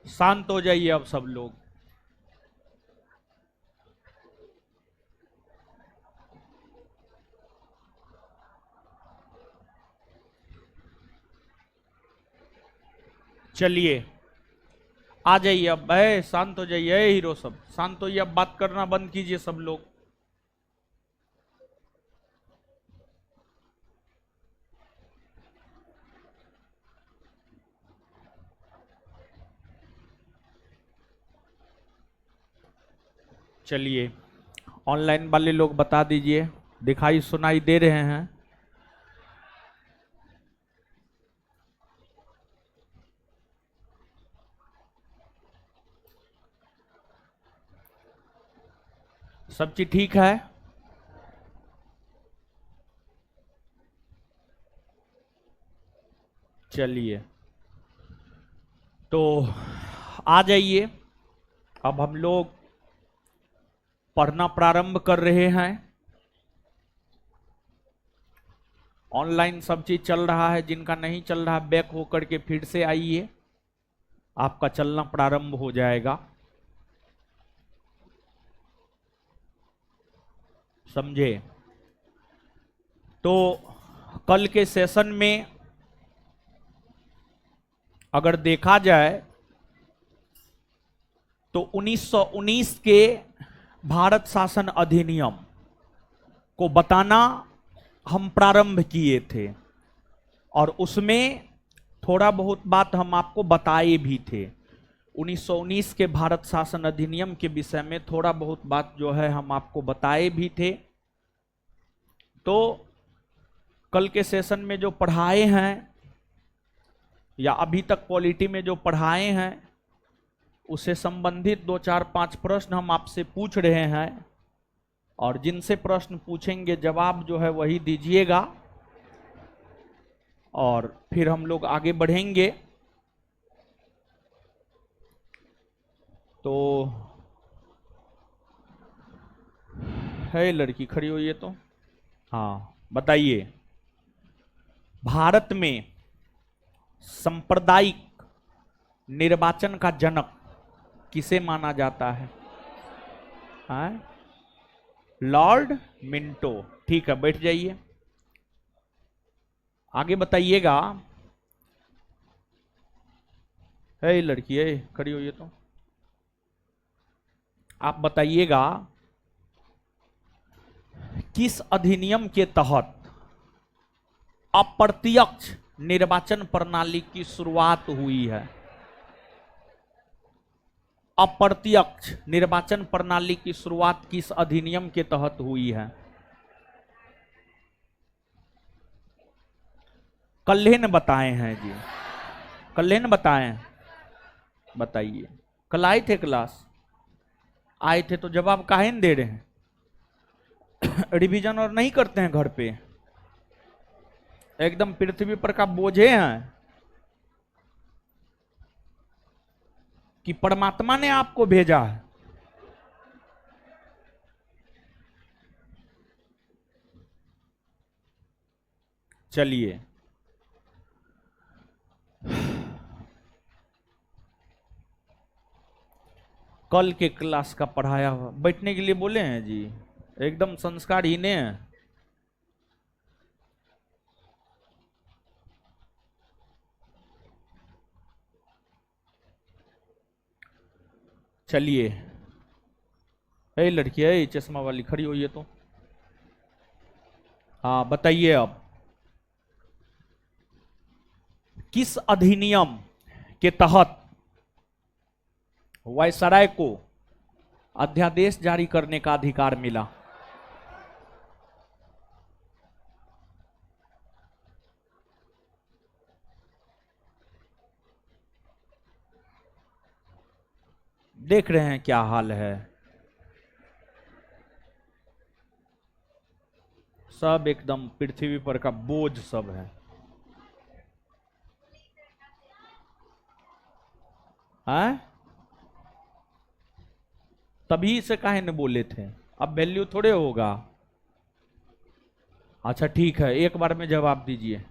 शांत हो जाइए अब सब लोग। चलिए आ जाइए अब, शांत हो जाइए, हीरो सब शांत होइए, अब बात करना बंद कीजिए सब लोग। चलिए ऑनलाइन वाले लोग बता दीजिए, दिखाई सुनाई दे रहे हैं? सब चीज ठीक है? चलिए तो आ जाइए, अब हम लोग पढ़ना प्रारंभ कर रहे हैं। ऑनलाइन सब चीज चल रहा है, जिनका नहीं चल रहा बैक होकर के फिर से आइए, आपका चलना प्रारंभ हो जाएगा। समझे? तो कल के सेशन में अगर देखा जाए तो 1919 के भारत शासन अधिनियम को बताना हम प्रारंभ किए थे, और उसमें थोड़ा बहुत बात हम आपको बताए भी थे। 1919 के भारत शासन अधिनियम के विषय में थोड़ा बहुत बात जो है हम आपको बताए भी थे। तो कल के सेशन में जो पढ़ाए हैं या अभी तक पॉलिटी में जो पढ़ाए हैं उससे संबंधित 2 4 5 प्रश्न हम आपसे पूछ रहे हैं, और जिनसे प्रश्न पूछेंगे जवाब जो है वही दीजिएगा, और फिर हम लोग आगे बढ़ेंगे। तो है लड़की खड़ी हुई है तो हाँ बताइए, भारत में सांप्रदायिक निर्वाचन का जनक किसे माना जाता है? हाँ? Lord Minto. ठीक है, बैठ जाइए, आगे बताइएगा। है लड़की है खड़ी हुई है तो आप बताइएगा, किस अधिनियम के तहत अप्रत्यक्ष निर्वाचन प्रणाली की शुरुआत हुई है? अप्रत्यक्ष निर्वाचन प्रणाली की शुरुआत किस अधिनियम के तहत हुई है? कल्हेन बताए हैं जी, कल्हेन बताए हैं, बताइए। कल आए थे क्लास? आए थे तो जवाब काहे न दे रहे हैं? रिवीजन और नहीं करते हैं घर पे? एकदम पृथ्वी पर का बोझे हैं कि परमात्मा ने आपको भेजा है? चलिए कल के क्लास का पढ़ाया हुआ बैठने के लिए बोले हैं जी, एकदम संस्कारहीन है। चलिए, ए लड़की है चश्मा वाली खड़ी हुई है तो हाँ बताइए, अब किस अधिनियम के तहत वायसराय को अध्यादेश जारी करने का अधिकार मिला? देख रहे हैं क्या हाल है, सब एकदम पृथ्वी पर का बोझ सब है। हैं? तभी से काहे न बोले थे, अब वैल्यू थोड़े होगा। अच्छा ठीक है, एक बार में जवाब दीजिए,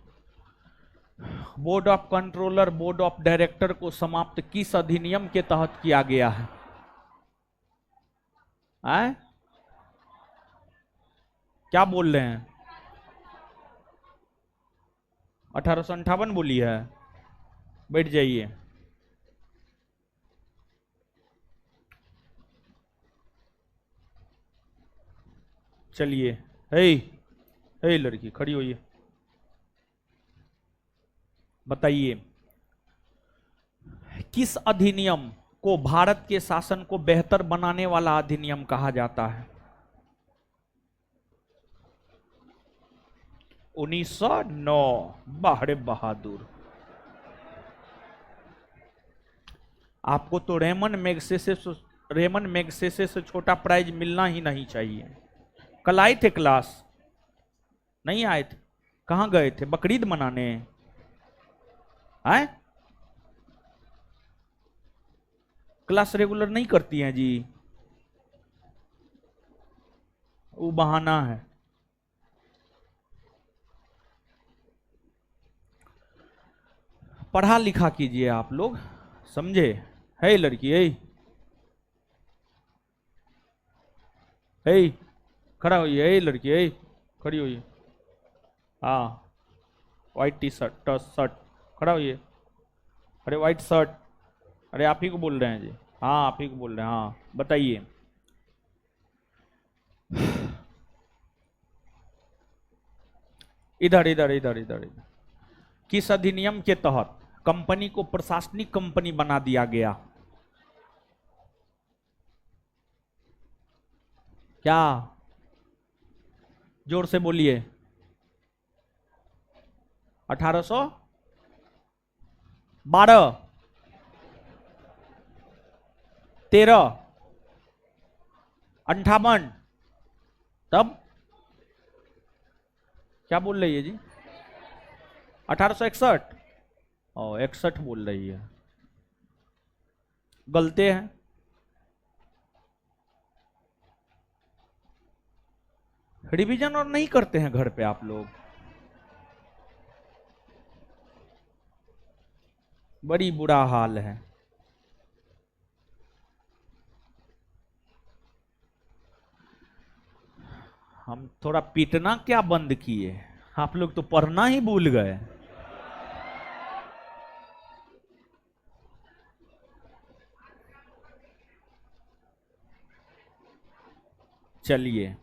board of controller, board of director को समाप्त किस अधिनियम के तहत किया गया है? आए? क्या बोल रहे हैं? 1858 बोली है। बैठ जाइए। चलिए, हे हे लड़की खड़ी होइए, बताइए किस अधिनियम को भारत के शासन को बेहतर बनाने वाला अधिनियम कहा जाता है? 1909। बाहरे बहादुर, आपको तो रेमन मैग्सेसे से छोटा प्राइज मिलना ही नहीं चाहिए। कल आए थे क्लास? नहीं आए थे? कहां गए थे? बकरीद मनाने आए? क्लास रेगुलर नहीं करती हैं जी, वो बहाना है। पढ़ा लिखा कीजिए आप लोग, समझे? है लड़की, है खड़ा होइए, है लड़की, है खड़ी होइए। हाँ, व्हाइट टी शर्ट शर्ट, खड़ा होइए। अरे व्हाइट शर्ट, अरे आप ही को बोल रहे हैं जी। हाँ आप ही को बोल रहे हैं। हाँ बताइए। इधर इधर इधर इधर इधर। किस अधिनियम के तहत कंपनी को प्रशासनिक कंपनी बना दिया गया? क्या? जोर से बोलिए। 1812, 13, 58, तब क्या बोल रही है जी? 1861। और 61 बोल रही है। गलते हैं। रिवीजन और नहीं करते हैं घर पे आप लोग? बड़ी बुरा हाल है। हम थोड़ा पीटना क्या बंद किए, आप लोग तो पढ़ना ही भूल गए। चलिए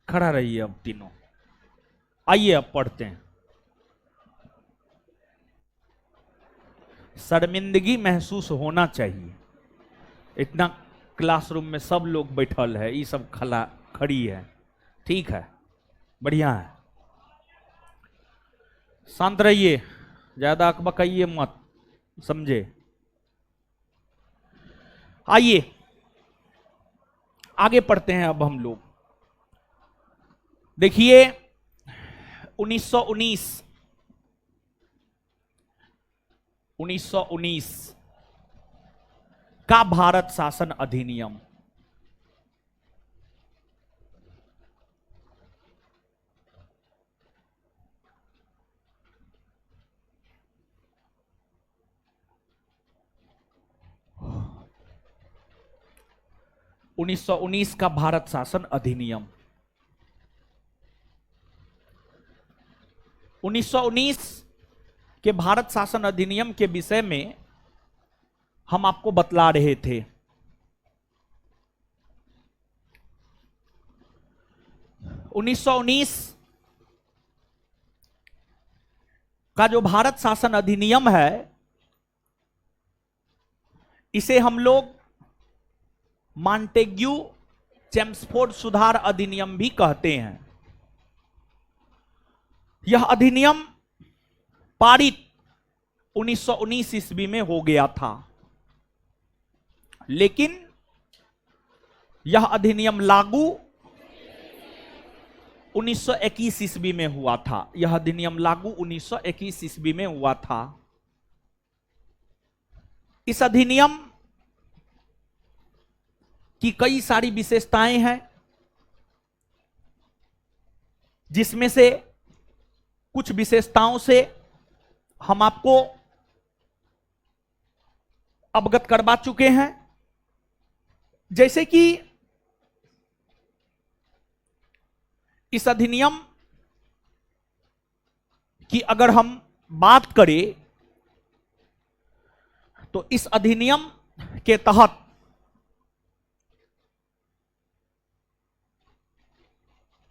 खड़ा रहिए अब तीनों, आइए अब पढ़ते हैं। शर्मिंदगी महसूस होना चाहिए, इतना क्लासरूम में सब लोग बैठल है, ये सब खड़ी है, ठीक है, बढ़िया है। शांत रहिए, ज्यादा अकबकाइए मत, समझे? आइए आगे पढ़ते हैं अब हम लोग। देखिए 1919 का भारत शासन अधिनियम। उन्नीस सौ 19 का भारत शासन अधिनियम। 1919 के भारत शासन अधिनियम के विषय में हम आपको बतला रहे थे। उन्नीस सौ 19 का जो भारत शासन अधिनियम है, इसे हम लोग मॉन्टेग्यू चेम्सफोर्ड सुधार अधिनियम भी कहते हैं। यह अधिनियम पारित 1919 ईस्वी में हो गया था, लेकिन यह अधिनियम लागू 1921 ईस्वी में हुआ था। यह अधिनियम लागू 1921 ईस्वी में हुआ था। इस अधिनियम की कई सारी विशेषताएं हैं, जिसमें से कुछ विशेषताओं से हम आपको अवगत करवा चुके हैं। जैसे कि इस अधिनियम की अगर हम बात करें तो इस अधिनियम के तहत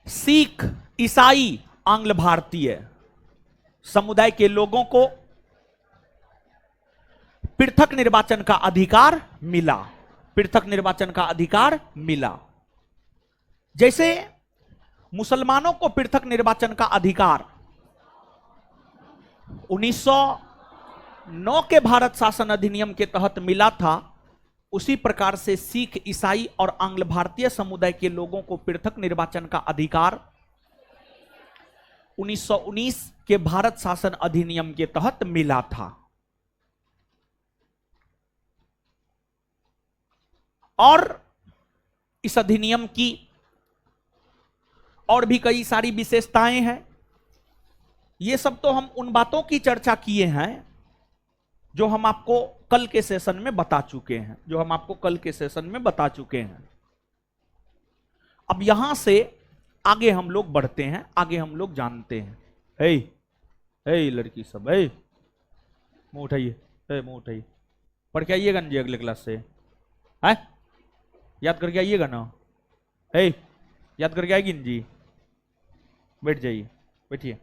सिख, ईसाई, आंग्ल भारतीय समुदाय के लोगों को पृथक निर्वाचन का अधिकार मिला। पृथक निर्वाचन का अधिकार मिला। जैसे मुसलमानों को पृथक निर्वाचन का अधिकार 1909 के भारत शासन अधिनियम के तहत मिला था, उसी प्रकार से सिख, ईसाई और आंग्ल भारतीय समुदाय के लोगों को पृथक निर्वाचन का अधिकार 1919 के भारत शासन अधिनियम के तहत मिला था। और इस अधिनियम की और भी कई सारी विशेषताएं हैं। ये सब तो हम उन बातों की चर्चा किए हैं जो हम आपको कल के सेशन में बता चुके हैं। अब यहां से आगे हम लोग बढ़ते हैं, आगे हम लोग जानते हैं। हे लड़की सब, मुंह उठाइए, मुंह उठाइए, पढ़ के आइएगा ना जी अगले क्लास से। है याद करके आइएगा ना? याद करके आएगी ना जी? बैठ जाइए, बैठिए।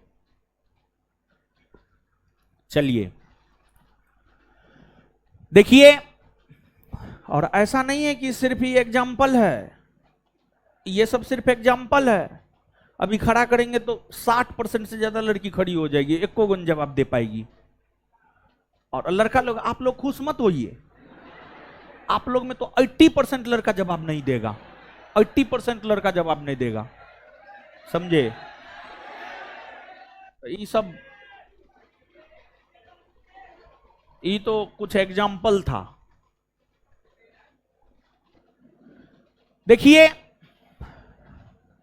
चलिए देखिए, और ऐसा नहीं है कि सिर्फ ही एग्जाम्पल है, ये सब सिर्फ एग्जाम्पल है। अभी खड़ा करेंगे तो 60% से ज्यादा लड़की खड़ी हो जाएगी, एको गुण जवाब दे पाएगी। और लड़का लोग, आप लोग खुश मत होइए, आप लोग में तो 80% लड़का जवाब नहीं देगा, 80% लड़का जवाब नहीं देगा, समझे? ये सब, ये तो कुछ एग्जाम्पल था। देखिए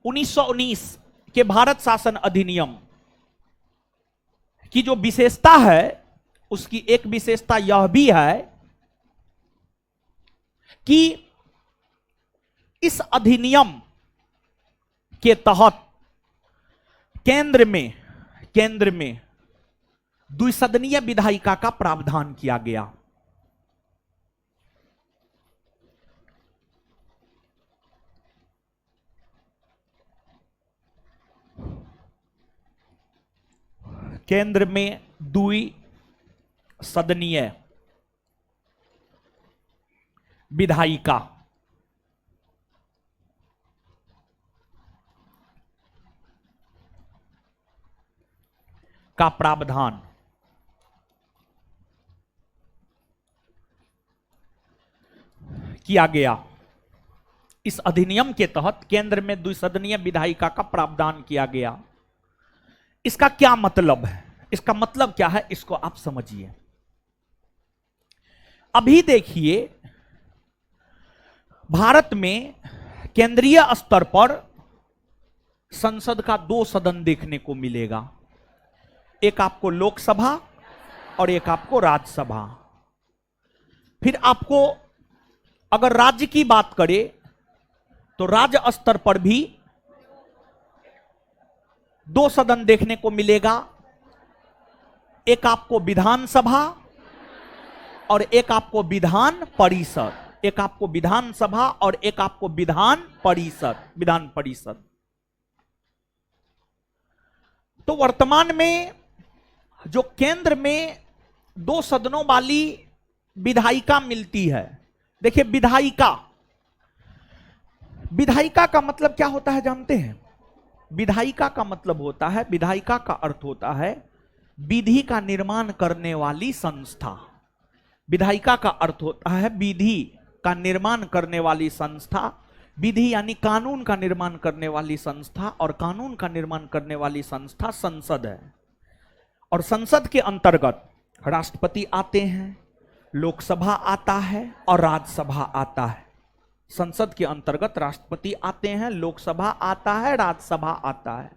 1919 के भारत शासन अधिनियम की जो विशेषता है, उसकी एक विशेषता यह भी है कि इस अधिनियम के तहत केंद्र में द्विसदनीय विधायिका का प्रावधान किया गया। केंद्र में द्विसदनीय विधायिका का प्रावधान किया गया। इस अधिनियम के तहत केंद्र में द्विसदनीय विधायिका का प्रावधान किया गया। इसका क्या मतलब है? इसका मतलब क्या है, इसको आप समझिए। अभी देखिए, भारत में केंद्रीय स्तर पर संसद का 2 सदन देखने को मिलेगा, एक आपको लोकसभा और एक आपको राज्यसभा। फिर आपको अगर राज्य की बात करें तो राज्य स्तर पर भी 2 सदन देखने को मिलेगा, एक आपको विधानसभा और एक आपको विधान परिषद, एक आपको विधानसभा और एक आपको विधान परिषद। तो वर्तमान में जो केंद्र में 2 सदनों वाली विधायिका मिलती है, देखिए विधायिका का मतलब क्या होता है जानते हैं? विधायिका का मतलब होता है, विधायिका का अर्थ होता है विधि का निर्माण करने वाली संस्था। विधायिका का अर्थ होता है विधि का निर्माण करने वाली संस्था। विधि यानी कानून का निर्माण करने वाली संस्था, और कानून का निर्माण करने वाली संस्था संसद है। और संसद के अंतर्गत राष्ट्रपति आते हैं, लोकसभा आता है और राज्यसभा आता है। संसद के अंतर्गत राष्ट्रपति आते हैं, लोकसभा आता है, राज्यसभा आता है।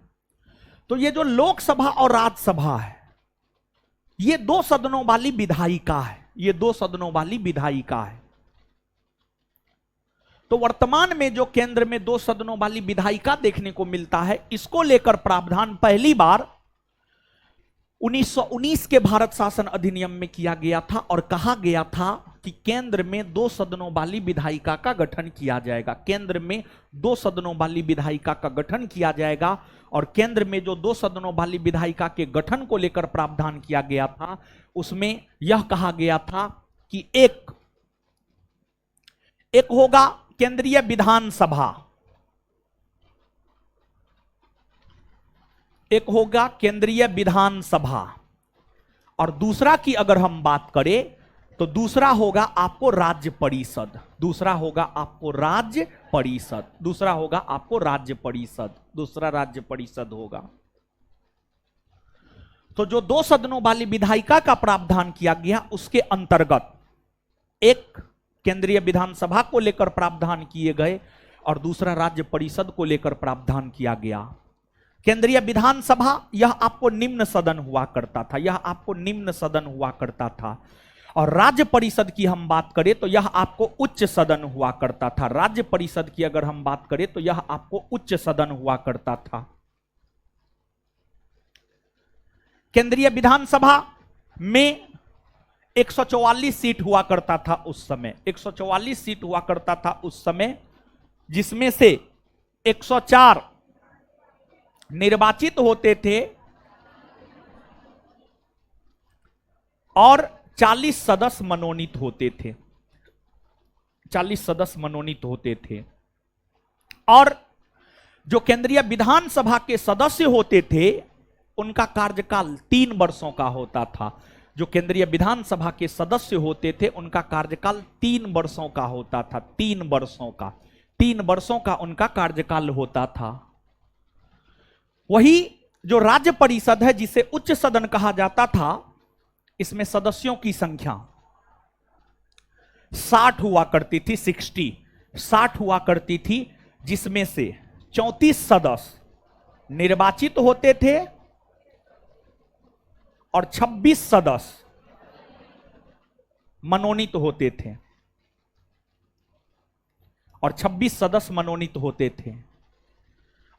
तो ये जो लोकसभा और राज्यसभा है, ये 2 सदनों वाली विधायिका है, ये 2 सदनों वाली विधायिका है। तो वर्तमान में जो केंद्र में 2 सदनों वाली विधायिका देखने को मिलता है, इसको लेकर प्रावधान पहली बार 1919 के भारत शासन अधिनियम में किया गया था और कहा गया था कि केंद्र में 2 सदनों वाली विधायिका का गठन किया जाएगा। केंद्र में 2 सदनों वाली विधायिका का गठन किया जाएगा और केंद्र में जो 2 सदनों वाली विधायिका के गठन को लेकर प्रावधान किया गया था, उसमें यह कहा गया था कि एक होगा केंद्रीय विधानसभा, एक होगा केंद्रीय विधानसभा, और दूसरा की अगर हम बात करें तो दूसरा होगा आपको राज्य परिषद, दूसरा होगा आपको राज्य परिषद, दूसरा होगा आपको राज्य परिषद, दूसरा राज्य परिषद होगा। तो जो 2 सदनों वाली विधायिका का प्रावधान किया गया, उसके अंतर्गत एक केंद्रीय विधानसभा को लेकर प्रावधान किए गए और दूसरा राज्य परिषद को लेकर प्रावधान किया गया। केंद्रीय विधानसभा यह आपको निम्न सदन हुआ करता था, यह आपको निम्न सदन हुआ करता था, और राज्य परिषद की हम बात करें तो यह आपको उच्च सदन हुआ करता था। राज्य परिषद की अगर हम बात करें तो यह आपको उच्च सदन हुआ करता था। केंद्रीय विधानसभा में 144 सीट हुआ करता था उस समय, 144 सीट हुआ करता था उस समय, जिसमें से 104 निर्वाचित होते थे और 40 सदस्य मनोनीत होते थे, 40 सदस्य मनोनीत होते थे। और जो केंद्रीय विधानसभा के सदस्य होते थे उनका कार्यकाल 3 वर्षों का होता था। जो केंद्रीय विधानसभा के सदस्य होते थे उनका कार्यकाल 3 वर्षों का होता था, 3 वर्षों का, 3 वर्षों का उनका कार्यकाल होता था। वही जो राज्य परिषद है जिसे उच्च सदन कहा जाता था, इसमें सदस्यों की संख्या 60 हुआ करती थी, 60 हुआ करती थी, जिसमें से 34 सदस्य निर्वाचित होते थे और 26 सदस्य मनोनीत होते थे, और 26 सदस्य मनोनीत होते थे।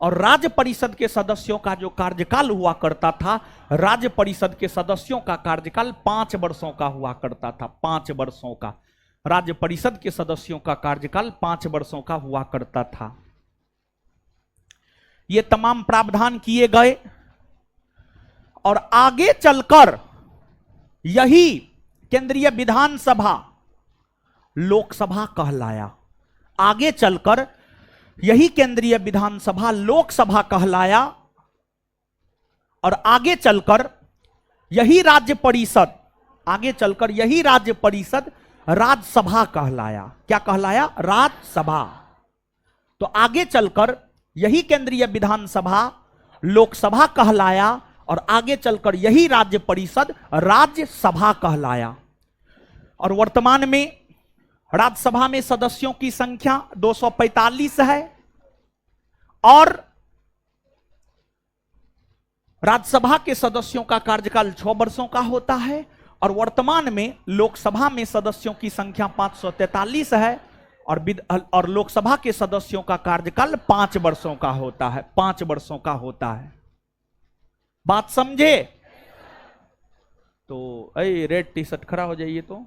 और राज्य परिषद के सदस्यों का जो कार्यकाल हुआ करता था, राज्य परिषद के सदस्यों का कार्यकाल 5 वर्षों का हुआ करता था, 5 वर्षों का। राज्य परिषद के सदस्यों का कार्यकाल 5 वर्षों का हुआ करता था। ये तमाम प्रावधान किए गए और आगे चलकर यही केंद्रीय विधानसभा लोकसभा कहलाया। आगे चलकर यही केंद्रीय विधानसभा लोकसभा कहलाया और आगे चलकर यही राज्य परिषद, आगे चलकर यही राज्य परिषद राज्यसभा कहलाया। क्या कहलाया? राज्यसभा। तो आगे चलकर यही केंद्रीय विधानसभा लोकसभा कहलाया और आगे चलकर यही राज्य परिषद राज्यसभा कहलाया। और वर्तमान में राज्यसभा में सदस्यों की संख्या 245 है और राज्यसभा के सदस्यों का कार्यकाल 6 वर्षों का होता है और वर्तमान में लोकसभा में सदस्यों की संख्या 543 है और लोकसभा के सदस्यों का कार्यकाल 5 वर्षों का होता है, 5 वर्षों का होता है। बात समझे? तो रेड टी शर्ट खड़ा हो जाइए। तो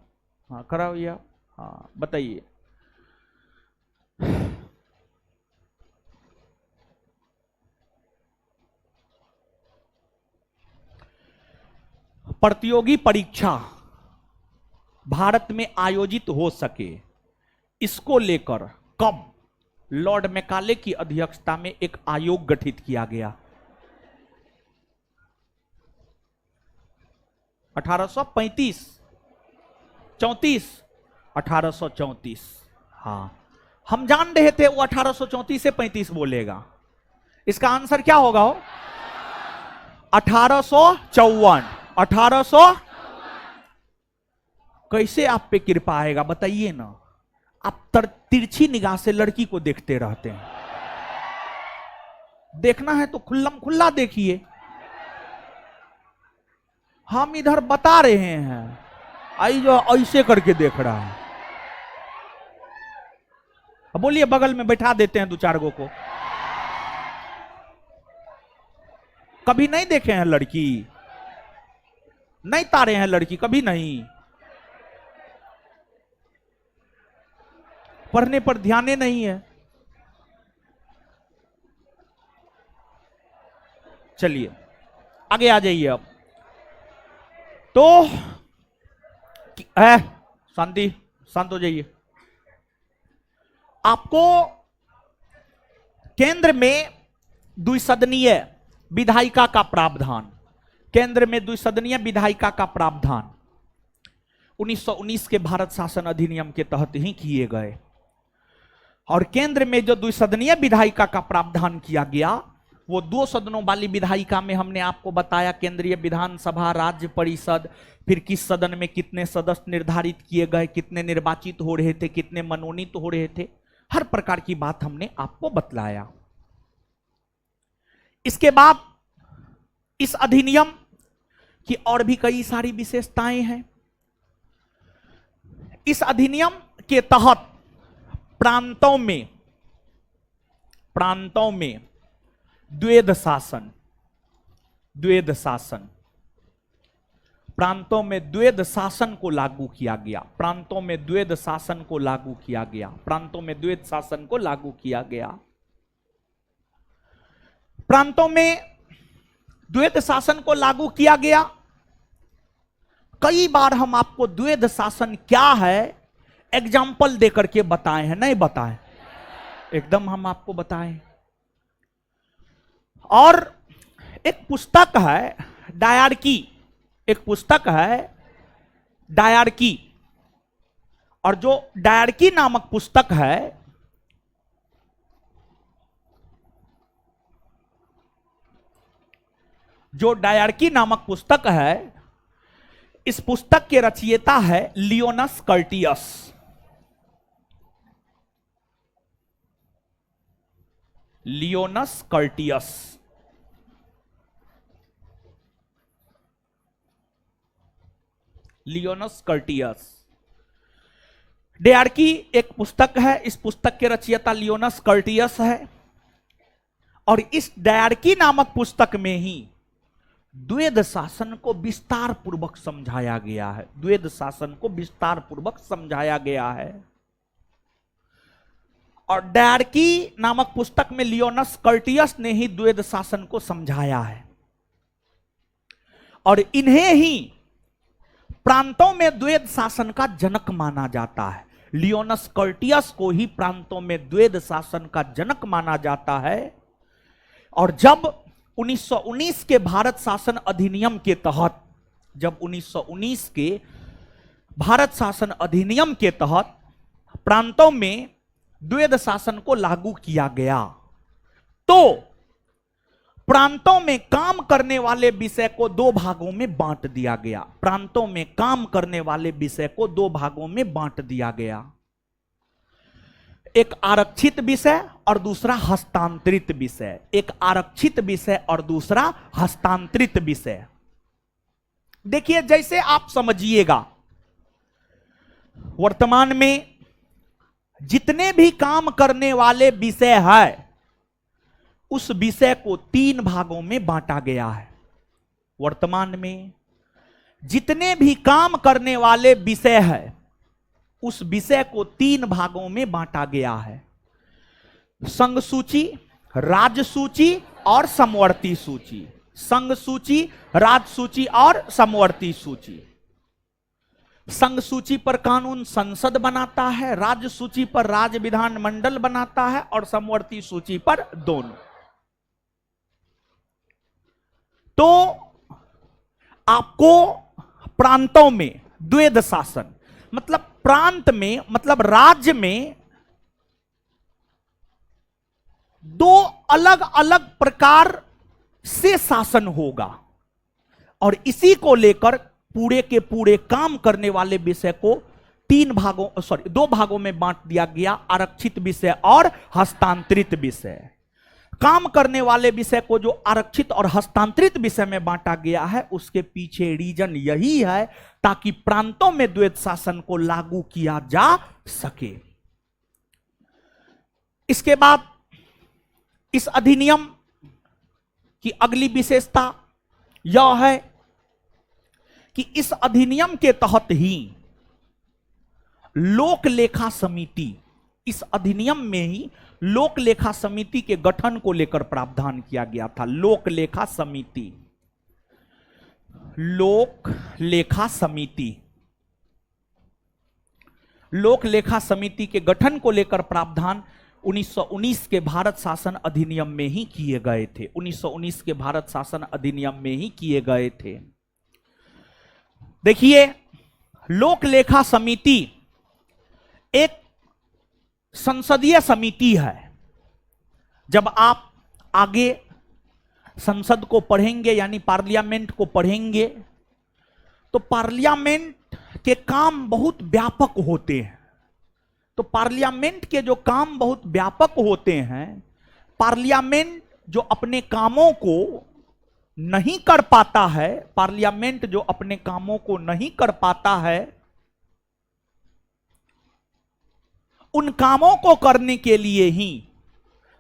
हाँ, खड़ा होइए आप। हाँ, बताइए। प्रतियोगी परीक्षा भारत में आयोजित हो सके, इसको लेकर कब लॉर्ड मैकाले की अध्यक्षता में एक आयोग गठित किया गया? 1835 34 1834। हाँ, हम जान रहे थे वो 1834 से 35 बोलेगा। इसका आंसर क्या होगा? 1854। 1800 कैसे आप पे कृपा आएगा बताइए ना। आप तिरछी निगाह से लड़की को देखते रहते हैं। देखना है तो खुल्लम खुल्ला देखिए। हम इधर बता रहे हैं, आई जो ऐसे करके देख रहा है। अब बोलिए, बगल में बैठा देते हैं दो चार गो को। कभी नहीं देखे हैं लड़की, नहीं तारे हैं लड़की, कभी नहीं। पढ़ने पर ध्यान नहीं है। चलिए आगे आ जाइए। अब तो है, शांति, शांत हो जाइए। आपको केंद्र में द्विसदनीय विधायिका का प्रावधान, केंद्र में द्विसदनीय विधायिका का प्रावधान 1919 के भारत शासन अधिनियम के तहत ही किए गए। और केंद्र में जो द्विसदनीय विधायिका का प्रावधान किया गया, वो 2 सदनों वाली विधायिका में हमने आपको बताया केंद्रीय विधानसभा, राज्य परिषद, फिर किस सदन में कितने सदस्य निर्धारित किए गए, कितने निर्वाचित हो रहे थे, कितने मनोनीत हो रहे थे, हर प्रकार की बात हमने आपको बतलाया। इसके बाद इस अधिनियम की और भी कई सारी विशेषताएं हैं। इस अधिनियम के तहत प्रांतों में द्वैध शासन, प्रांतों में द्वैध शासन को लागू किया गया, प्रांतों में द्वैध शासन को लागू किया गया, प्रांतों में द्वैध शासन को लागू किया गया। प्रांतों में द्वैध शासन को लागू किया गया। कई बार हम आपको द्वैध शासन क्या है एग्जाम्पल देकर के बताए हैं, नहीं बताए? एकदम हम आपको बताएं। और एक पुस्तक है डायरकी, एक पुस्तक है डायरकी, और जो डायरकी नामक पुस्तक है, जो डायरकी नामक पुस्तक है, इस पुस्तक के रचयिता है लियोनस कर्टियस। लियोनस कर्टियस। लियोनस कर्टियस। डायरकी एक पुस्तक है, इस पुस्तक के रचयिता लियोनस कर्टियस है। और इस डायरकी नामक पुस्तक में ही द्वैध शासन को विस्तार पूर्वक समझाया गया है, द्वैध शासन को विस्तार पूर्वक समझाया गया है। और डायरकी नामक पुस्तक में लियोनस कर्टियस ने ही द्वैध शासन को समझाया है। और इन्हें ही प्रांतों में द्वैध शासन का जनक माना जाता है। लियोनस कर्टियस को ही प्रांतों में द्वैध शासन का जनक माना जाता है। और जब 1919 के भारत शासन अधिनियम के तहत, जब 1919 के भारत शासन अधिनियम के तहत प्रांतों में द्वैध शासन को लागू किया गया, तो प्रांतों में काम करने वाले विषय को 2 भागों में बांट दिया गया। प्रांतों में काम करने वाले विषय को 2 भागों में बांट दिया गया। एक आरक्षित विषय और दूसरा हस्तांतरित विषय। एक आरक्षित विषय और दूसरा हस्तांतरित विषय। देखिए, जैसे आप समझिएगा, वर्तमान में जितने भी काम करने वाले विषय है, उस विषय को 3 भागों में बांटा गया है। वर्तमान में जितने भी काम करने वाले विषय है, उस विषय को 3 भागों में बांटा गया है। संघ सूची, राज्य सूची और समवर्ती सूची। संघ सूची, राज्य सूची और समवर्ती सूची। संघ सूची पर कानून संसद बनाता है, राज्य सूची पर राज्य विधानमंडल बनाता है, और समवर्ती सूची पर दोनों। तो आपको प्रांतों में द्वैध शासन, मतलब प्रांत में, मतलब राज्य में 2 अलग अलग प्रकार से शासन होगा। और इसी को लेकर पूरे के पूरे काम करने वाले विषय को 2 भागों में बांट दिया गया, आरक्षित विषय और हस्तांतरित विषय। काम करने वाले विषय को जो आरक्षित और हस्तांतरित विषय में बांटा गया है, उसके पीछे रीजन यही है ताकि प्रांतों में द्वैत शासन को लागू किया जा सके। इसके बाद इस अधिनियम की अगली विशेषता यह है कि इस अधिनियम के तहत ही लोक लेखा समिति, इस अधिनियम में ही लोक लेखा समिति के गठन को लेकर प्रावधान किया गया था। लोक लेखा समिति, लोक लेखा समिति, लोक लेखा समिति के गठन को लेकर प्रावधान 1919 के भारत शासन अधिनियम में ही किए गए थे। 1919 के भारत शासन अधिनियम में ही किए गए थे। देखिए, लोक लेखा समिति एक संसदीय समिति है। जब आप आगे संसद को पढ़ेंगे, यानी पार्लियामेंट को पढ़ेंगे, तो पार्लियामेंट के काम बहुत व्यापक होते हैं। तो पार्लियामेंट के जो काम बहुत व्यापक होते हैं, पार्लियामेंट जो अपने कामों को नहीं कर पाता है, पार्लियामेंट जो अपने कामों को नहीं कर पाता है, उन कामों को करने के लिए ही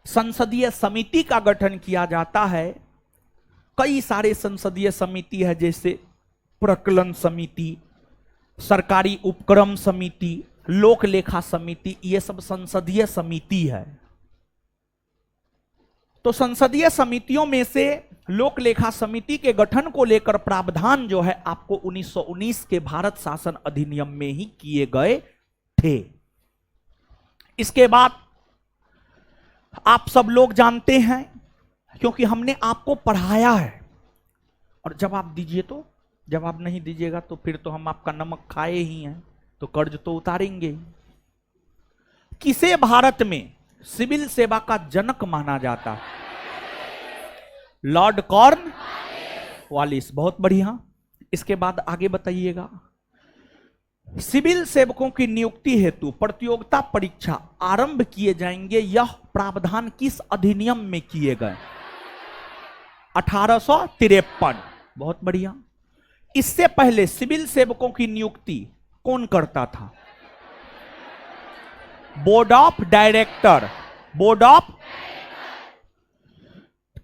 संसदीय समिति का गठन किया जाता है। कई सारे संसदीय समिति है, जैसे प्रकलन समिति, सरकारी उपक्रम समिति, लोक लेखा समिति, ये सब संसदीय समिति है। तो संसदीय समितियों में से लोक लेखा समिति के गठन को लेकर प्रावधान जो है आपको 1919 के भारत शासन अधिनियम में ही किए गए थे। इसके बाद आप सब लोग जानते हैं, क्योंकि हमने आपको पढ़ाया है, और जवाब दीजिए। तो जवाब नहीं दीजिएगा तो फिर तो हम आपका नमक खाए ही हैं, तो कर्ज तो उतारेंगे। किसे भारत में सिविल सेवा का जनक माना जाता है? Lord Cornwallis. बहुत बढ़िया। इसके बाद आगे बताइएगा। सिविल सेवकों की नियुक्ति हेतु प्रतियोगिता परीक्षा आरंभ किए जाएंगे, यह प्रावधान किस अधिनियम में किए गए? 1853। बहुत बढ़िया। इससे पहले सिविल सेवकों की नियुक्ति कौन करता था? Board of director. Board of.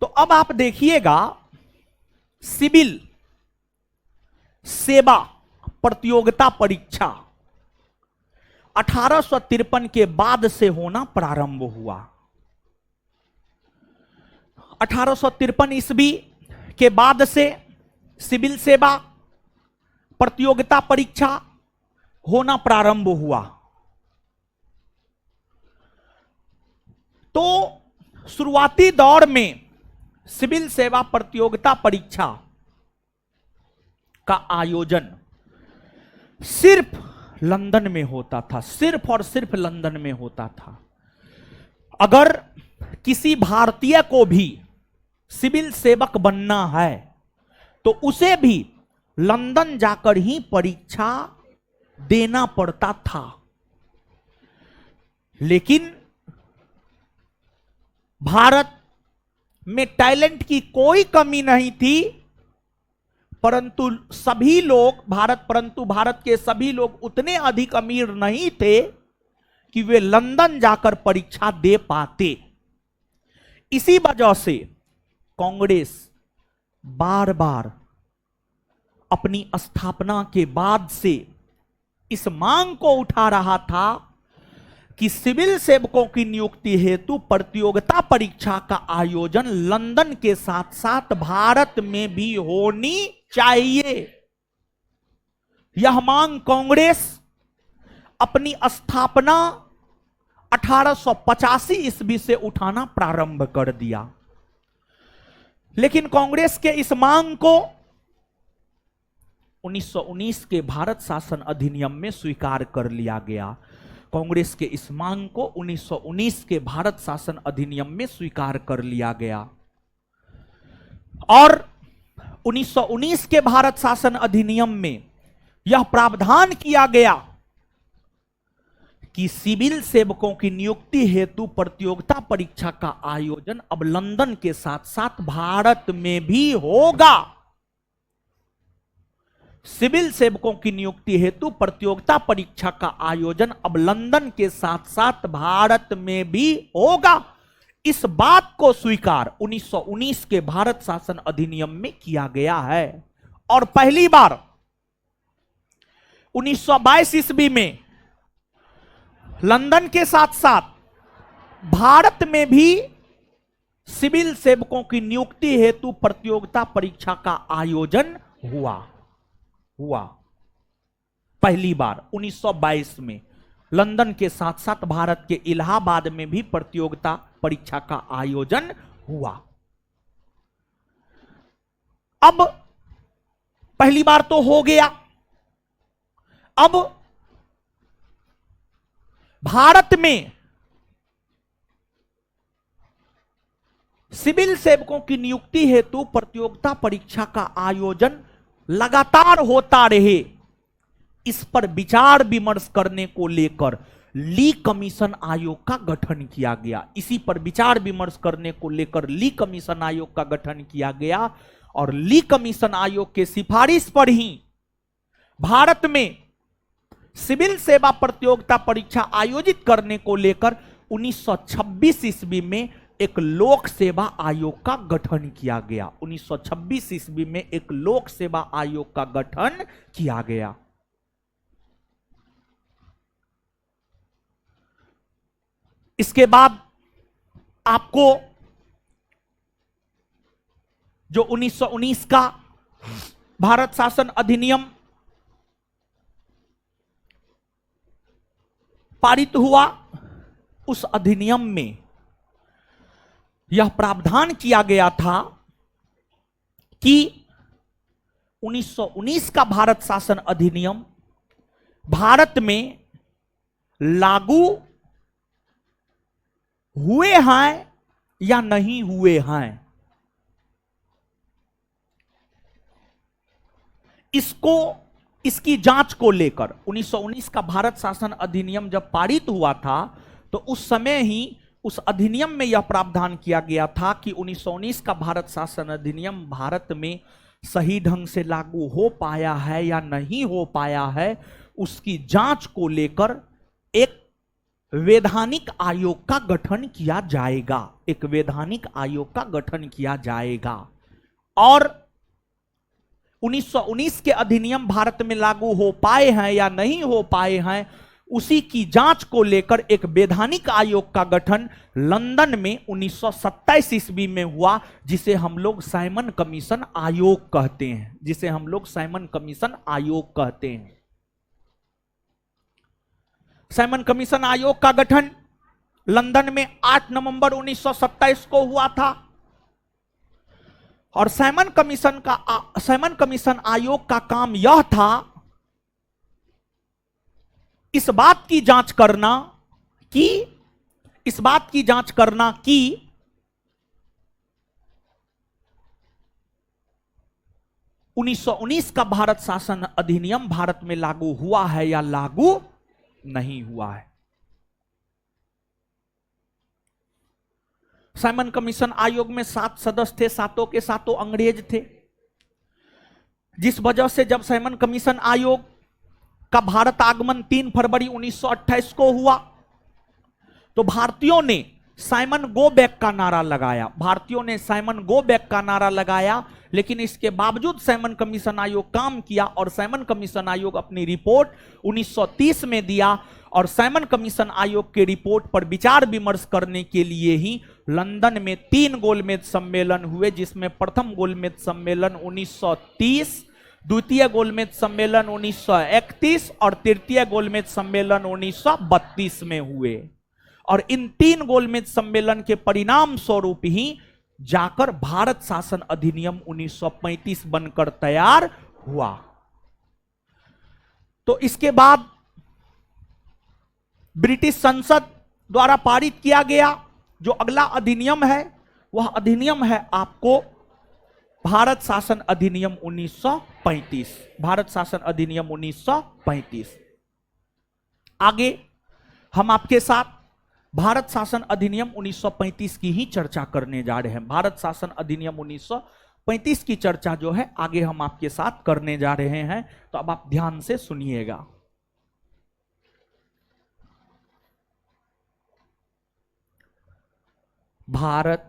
तो अब आप देखिएगा, सिविल सेवा प्रतियोगिता परीक्षा 1853 के बाद से होना प्रारंभ हुआ। 1853 ईस्वी के बाद से सिविल सेवा प्रतियोगिता परीक्षा होना प्रारंभ हुआ। तो शुरुआती दौर में सिविल सेवा प्रतियोगिता परीक्षा का आयोजन सिर्फ लंदन में होता था, सिर्फ और सिर्फ लंदन में होता था। अगर किसी भारतीय को भी सिविल सेवक बनना है तो उसे भी लंदन जाकर ही परीक्षा देना पड़ता था। लेकिन भारत में टैलेंट की कोई कमी नहीं थी, परंतु सभी लोग भारत के सभी लोग उतने अधिक अमीर नहीं थे कि वे लंदन जाकर परीक्षा दे पाते। इसी वजह से कांग्रेस बार बार अपनी स्थापना के बाद से इस मांग को उठा रहा था कि सिविल सेवकों की नियुक्ति हेतु प्रतियोगिता परीक्षा का आयोजन लंदन के साथ साथ भारत में भी होनी चाहिए। यह मांग कांग्रेस अपनी स्थापना 1885 ईस्वी से उठाना प्रारंभ कर दिया। लेकिन कांग्रेस के इस मांग को 1919 के भारत शासन अधिनियम में स्वीकार कर लिया गया। कांग्रेस के इस मांग को 1919 के भारत शासन अधिनियम में स्वीकार कर लिया गया और 1919 के भारत शासन अधिनियम में यह प्रावधान किया गया कि सिविल सेवकों की नियुक्ति हेतु प्रतियोगिता परीक्षा का आयोजन अब लंदन के साथ साथ भारत में भी होगा। सिविल सेवकों की नियुक्ति हेतु प्रतियोगिता परीक्षा का आयोजन अब लंदन के साथ साथ भारत में भी होगा। इस बात को स्वीकार 1919 के भारत शासन अधिनियम में किया गया है और पहली बार 1922 ईस्वी में लंदन के साथ साथ भारत में भी सिविल सेवकों की नियुक्ति हेतु प्रतियोगिता परीक्षा का आयोजन हुआ पहली बार 1922 में लंदन के साथ साथ भारत के इलाहाबाद में भी प्रतियोगिता परीक्षा का आयोजन हुआ। अब पहली बार तो हो गया, अब भारत में सिविल सेवकों की नियुक्ति हेतु प्रतियोगिता परीक्षा का आयोजन लगातार होता रहे, इस पर विचार विमर्श करने को लेकर ली कमीशन आयोग का गठन किया गया। इसी पर विचार विमर्श करने को लेकर ली कमीशन आयोग का गठन किया गया और ली कमीशन आयोग के सिफारिश पर ही भारत में सिविल सेवा प्रतियोगिता परीक्षा आयोजित करने को लेकर 1926 ईस्वी में एक लोक सेवा आयोग का गठन किया गया। 1926 ईस्वी में एक लोक सेवा आयोग का गठन किया गया। इसके बाद आपको जो 1919 का भारत शासन अधिनियम पारित हुआ, उस अधिनियम में यह प्रावधान किया गया था कि 1919 का भारत शासन अधिनियम भारत में लागू हुए हैं या नहीं हुए हैं, इसकी जांच को लेकर 1919 का भारत शासन अधिनियम जब पारित हुआ था तो उस समय ही उस अधिनियम में यह प्रावधान किया गया था कि 1919 का भारत शासन अधिनियम भारत में सही ढंग से लागू हो पाया है या नहीं हो पाया है, उसकी जांच को लेकर एक वैधानिक आयोग का गठन किया जाएगा। एक वैधानिक आयोग का गठन किया जाएगा और 1919 के अधिनियम भारत में लागू हो पाए हैं या नहीं हो पाए हैं, उसी की जांच को लेकर एक वैधानिक आयोग का गठन लंदन में 1927 ईस्वी में हुआ, जिसे हम लोग साइमन कमीशन आयोग कहते हैं, जिसे हम लोग साइमन कमीशन आयोग कहते हैं। साइमन कमीशन आयोग का गठन लंदन में 8 नवंबर 1927 को हुआ था और साइमन कमीशन आयोग का काम यह था इस बात की जांच करना कि 1919 का भारत शासन अधिनियम भारत में लागू हुआ है या लागू नहीं हुआ है। साइमन कमीशन आयोग में 7 सदस्य थे, सातों के सातों अंग्रेज थे, जिस वजह से जब साइमन कमीशन आयोग का भारत आगमन 3 फरवरी 1928 को हुआ तो भारतीयों ने साइमन गो बैक का नारा लगाया, लेकिन इसके बावजूद साइमन कमीशन आयोग काम किया और साइमन कमीशन आयोग अपनी रिपोर्ट 1930 में दिया और साइमन कमीशन आयोग के रिपोर्ट पर विचार विमर्श करने के लिए ही लंदन में 3 गोलमेज सम्मेलन हुए, जिसमें प्रथम गोलमेज सम्मेलन 1930, द्वितीय गोलमेज सम्मेलन 1931 और तृतीय गोलमेज सम्मेलन 1932 में हुए और इन 3 गोलमेज सम्मेलन के परिणाम स्वरूप ही जाकर भारत शासन अधिनियम 1935 बनकर तैयार हुआ। तो इसके बाद ब्रिटिश संसद द्वारा पारित किया गया जो अगला अधिनियम है, वह अधिनियम है आपको भारत शासन अधिनियम 1935। भारत शासन अधिनियम 1935। आगे हम आपके साथ भारत शासन अधिनियम 1935 की ही चर्चा करने जा रहे हैं। भारत शासन अधिनियम 1935 की चर्चा जो है आगे हम आपके साथ करने जा रहे हैं, तो अब आप ध्यान से सुनिएगा। भारत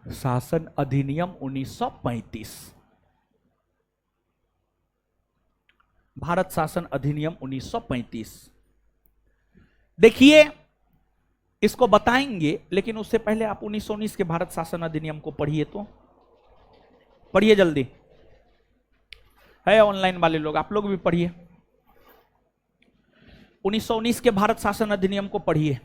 शासन अधिनियम 1935, भारत शासन अधिनियम 1935। देखिए, इसको बताएंगे, लेकिन उससे पहले आप 1919 के भारत शासन अधिनियम को पढ़िए, तो पढ़िए जल्दी। है ऑनलाइन वाले लोग, आप लोग भी पढ़िए। 1919 के भारत शासन अधिनियम को पढ़िए।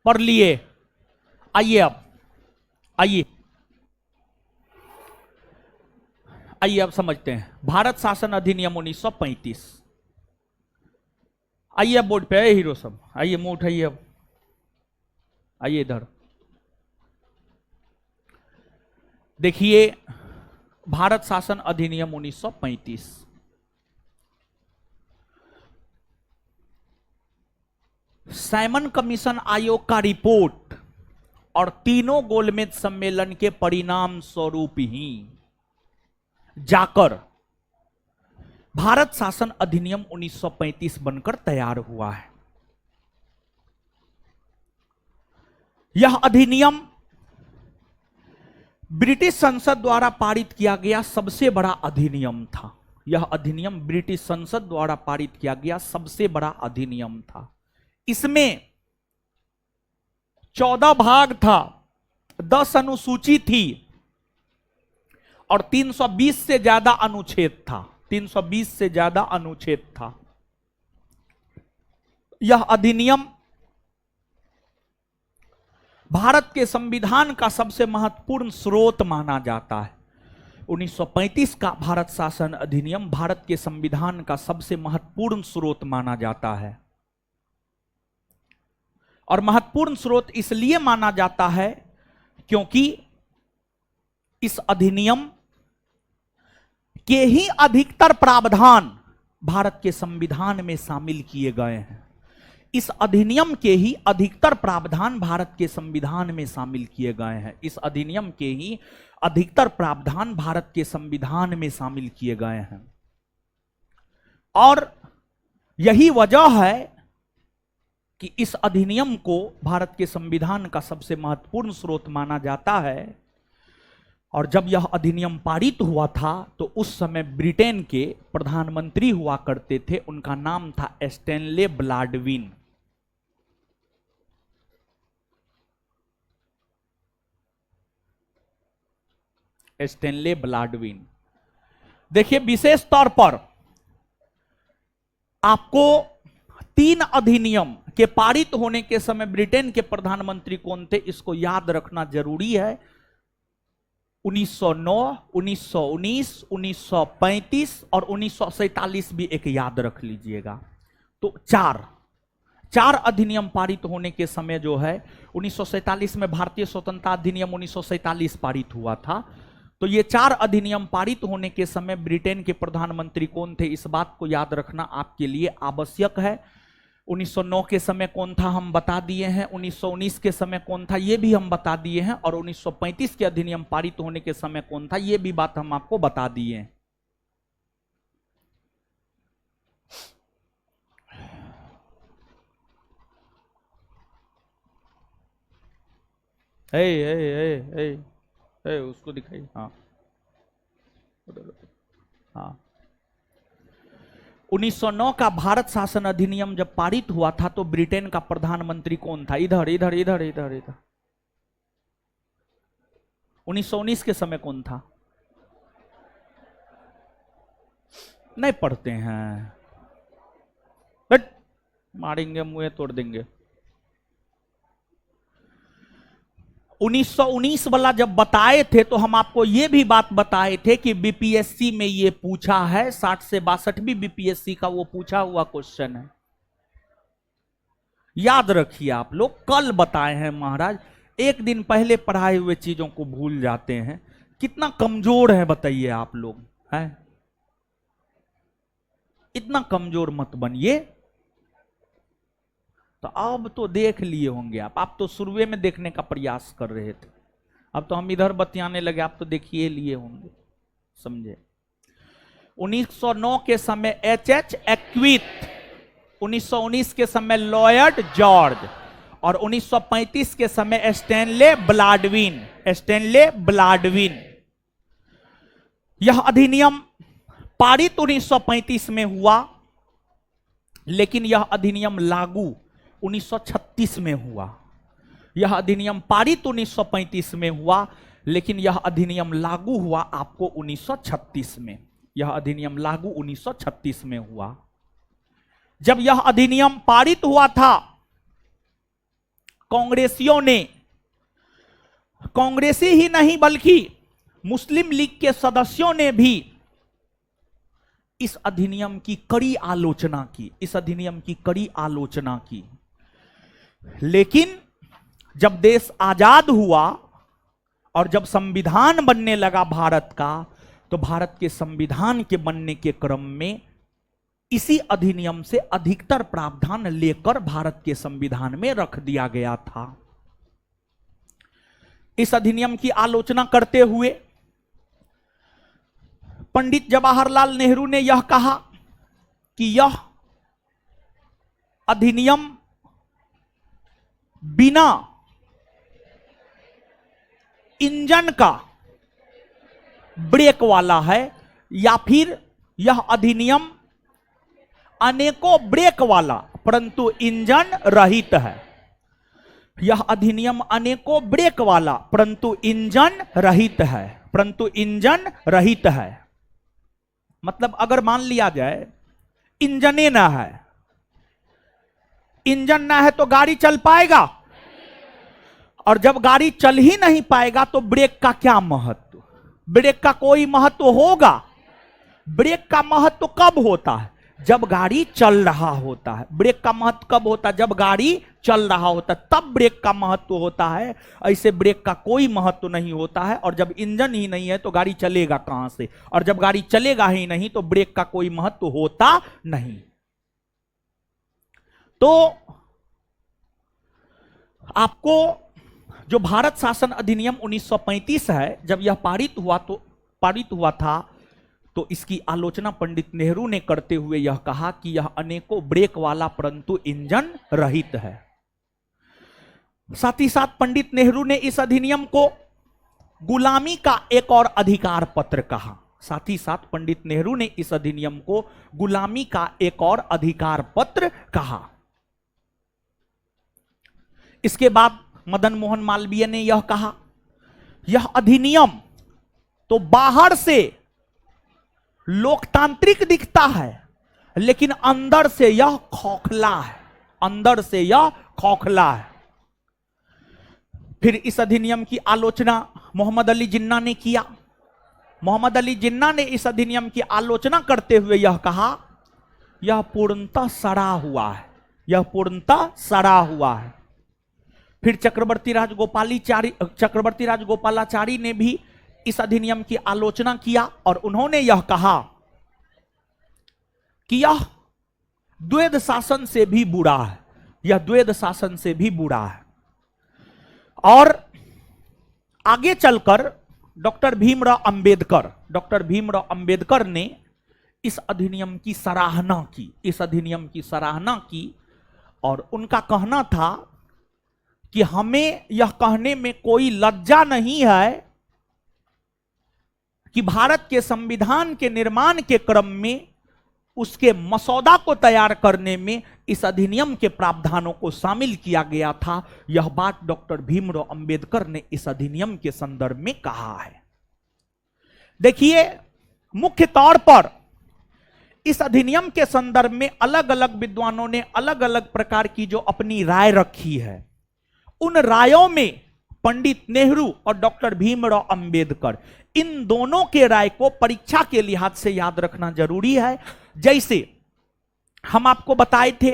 पढ़ लिए। आइए अब, आइए आइए अब समझते हैं भारत शासन अधिनियम 1935। आइए अब बोर्ड पे, आए हीरो सब, आइए मुंह उठाइए अब, आइए इधर देखिए। भारत शासन अधिनियम 1935 साइमन कमीशन आयोग का रिपोर्ट और तीनों गोलमेज सम्मेलन के परिणाम स्वरूप ही जाकर भारत शासन अधिनियम 1935 बनकर तैयार हुआ है। यह अधिनियम ब्रिटिश संसद द्वारा पारित किया गया सबसे बड़ा अधिनियम था। यह अधिनियम ब्रिटिश संसद द्वारा पारित किया गया सबसे बड़ा अधिनियम था। इसमें 14 भाग था, 10 अनुसूची थी और 320 से ज्यादा अनुच्छेद था, 320 से ज्यादा अनुच्छेद था। यह अधिनियम भारत के संविधान का सबसे महत्वपूर्ण स्रोत माना जाता है। 1935 का भारत शासन अधिनियम भारत के संविधान का सबसे महत्वपूर्ण स्रोत माना जाता है। और महत्वपूर्ण स्रोत इसलिए माना जाता है क्योंकि इस अधिनियम के ही अधिकतर प्रावधान भारत के संविधान में शामिल किए गए हैं। इस अधिनियम के ही अधिकतर प्रावधान भारत के संविधान में शामिल किए गए हैं। इस अधिनियम के ही अधिकतर प्रावधान भारत के संविधान में शामिल किए गए हैं। और यही वजह है कि इस अधिनियम को भारत के संविधान का सबसे महत्वपूर्ण स्रोत माना जाता है। और जब यह अधिनियम पारित हुआ था तो उस समय ब्रिटेन के प्रधानमंत्री हुआ करते थे, उनका नाम था स्टैनले बाल्डविन। Stanley Baldwin. देखिए, विशेष तौर पर आपको 3 अधिनियम के पारित होने के समय ब्रिटेन के प्रधानमंत्री कौन थे, इसको याद रखना जरूरी है। 1909, 1919, 1935 और 1947 भी एक याद रख लीजिएगा। तो चार अधिनियम पारित होने के समय जो है 1947 में भारतीय स्वतंत्रता अधिनियम 1947 पारित हुआ था। तो ये 4 अधिनियम पारित होने के समय ब्रिटेन के प्रधानमंत्री कौन थे, इस बात को याद रखना आपके लिए आवश्यक है। 1909 के समय कौन था हम बता दिए हैं, 1919 के समय कौन था ये भी हम बता दिए हैं, और 1935 के अधिनियम पारित होने के समय कौन था ये भी बात हम आपको बता दिए हैं। उसको दिखाइए। हाँ हाँ, 1909 का भारत शासन अधिनियम जब पारित हुआ था तो ब्रिटेन का प्रधानमंत्री कौन था? इधर इधर इधर इधर इधर 1919 के समय कौन था? नहीं पढ़ते हैं, बट मारेंगे मुंह तोड़ देंगे। 1919 वाला जब बताए थे तो हम आपको यह भी बात बताए थे कि बीपीएससी में ये पूछा है, 60 से 62 भी बीपीएससी का वो पूछा हुआ क्वेश्चन है। याद रखिए आप लोग, कल बताए हैं महाराज, एक दिन पहले पढ़ाए हुए चीजों को भूल जाते हैं। कितना कमजोर है बताइए आप लोग, हैं? इतना कमजोर मत बनिए। तो अब तो देख लिए होंगे आप तो शुरुए में देखने का प्रयास कर रहे थे, अब तो हम इधर बतियाने लगे, आप तो देखिए लिए होंगे, समझे। 1909 के समय एच एक्विथ, 1919 के समय लॉयड जॉर्ज और 1935 के समय स्टैनले बाल्डविन। यह अधिनियम पारित 1935 में हुआ, लेकिन यह अधिनियम लागू 1936 में हुआ। यह अधिनियम पारित 1935 में हुआ, लेकिन यह अधिनियम लागू हुआ आपको 1936 में। यह अधिनियम लागू 1936 में हुआ। जब यह अधिनियम पारित हुआ था, कांग्रेसी ही नहीं बल्कि मुस्लिम लीग के सदस्यों ने भी इस अधिनियम की कड़ी आलोचना की, इस अधिनियम की कड़ी आलोचना की। लेकिन जब देश आजाद हुआ और जब संविधान बनने लगा भारत का, तो भारत के संविधान के बनने के क्रम में इसी अधिनियम से अधिकतर प्रावधान लेकर भारत के संविधान में रख दिया गया था। इस अधिनियम की आलोचना करते हुए पंडित जवाहरलाल नेहरू ने यह कहा कि यह अधिनियम बिना इंजन का ब्रेक वाला है, या फिर यह अधिनियम अनेकों ब्रेक वाला परंतु इंजन रहित है। यह अधिनियम अनेकों ब्रेक वाला परंतु इंजन रहित है, परंतु इंजन रहित है। मतलब अगर मान लिया जाए इंजने ना है, इंजन ना है तो गाड़ी चल पाएगा, और जब गाड़ी चल ही नहीं पाएगा तो ब्रेक का क्या महत्व? ब्रेक का कोई महत्व होगा? ब्रेक का महत्व कब होता है? जब गाड़ी चल रहा होता है। ब्रेक का महत्व कब होता है? जब गाड़ी चल रहा होता है, तब ब्रेक का महत्व होता है। ऐसे ब्रेक का कोई महत्व नहीं होता है। और जब इंजन ही नहीं है तो गाड़ी चलेगा कहां से? और जब गाड़ी चलेगा ही नहीं तो ब्रेक का कोई महत्व होता नहीं। तो आपको जो भारत शासन अधिनियम 1935 है, जब यह पारित हुआ था तो इसकी आलोचना पंडित नेहरू ने करते हुए यह कहा कि यह अनेकों ब्रेक वाला परंतु इंजन रहित है। साथ ही साथ पंडित नेहरू ने इस अधिनियम को गुलामी का एक और अधिकार पत्र कहा। साथ ही साथ पंडित नेहरू ने इस अधिनियम को गुलामी का एक और अधिकार पत्र कहा। इसके बाद मदन मोहन मालवीय ने यह कहा, यह अधिनियम तो बाहर से लोकतांत्रिक दिखता है लेकिन अंदर से यह खोखला है, अंदर से यह खोखला है। फिर इस अधिनियम की आलोचना मोहम्मद अली जिन्ना ने किया। मोहम्मद अली जिन्ना ने इस अधिनियम की आलोचना करते हुए यह कहा, यह पूर्णतः सड़ा हुआ है, यह पूर्णतः सड़ा हुआ है। फिर चक्रवर्ती राज गोपालाचारी ने भी इस अधिनियम की आलोचना किया और उन्होंने यह कहा कि यह द्वैध शासन से भी बुरा है, यह द्वैध शासन से भी बुरा है। और आगे चलकर डॉक्टर भीमराव अंबेडकर ने इस अधिनियम की सराहना की, इस अधिनियम की सराहना की। और उनका कहना था कि हमें यह कहने में कोई लज्जा नहीं है कि भारत के संविधान के निर्माण के क्रम में उसके मसौदा को तैयार करने में इस अधिनियम के प्रावधानों को शामिल किया गया था। यह बात डॉक्टर भीमराव अंबेडकर ने इस अधिनियम के संदर्भ में कहा है। देखिए, मुख्य तौर पर इस अधिनियम के संदर्भ में अलग अलग विद्वानों ने अलग अलग प्रकार की जो अपनी राय रखी है, उन रायों में पंडित नेहरू और डॉक्टर भीमराव अंबेडकर, इन दोनों के राय को परीक्षा के लिहाज से याद रखना जरूरी है। जैसे हम आपको बताए थे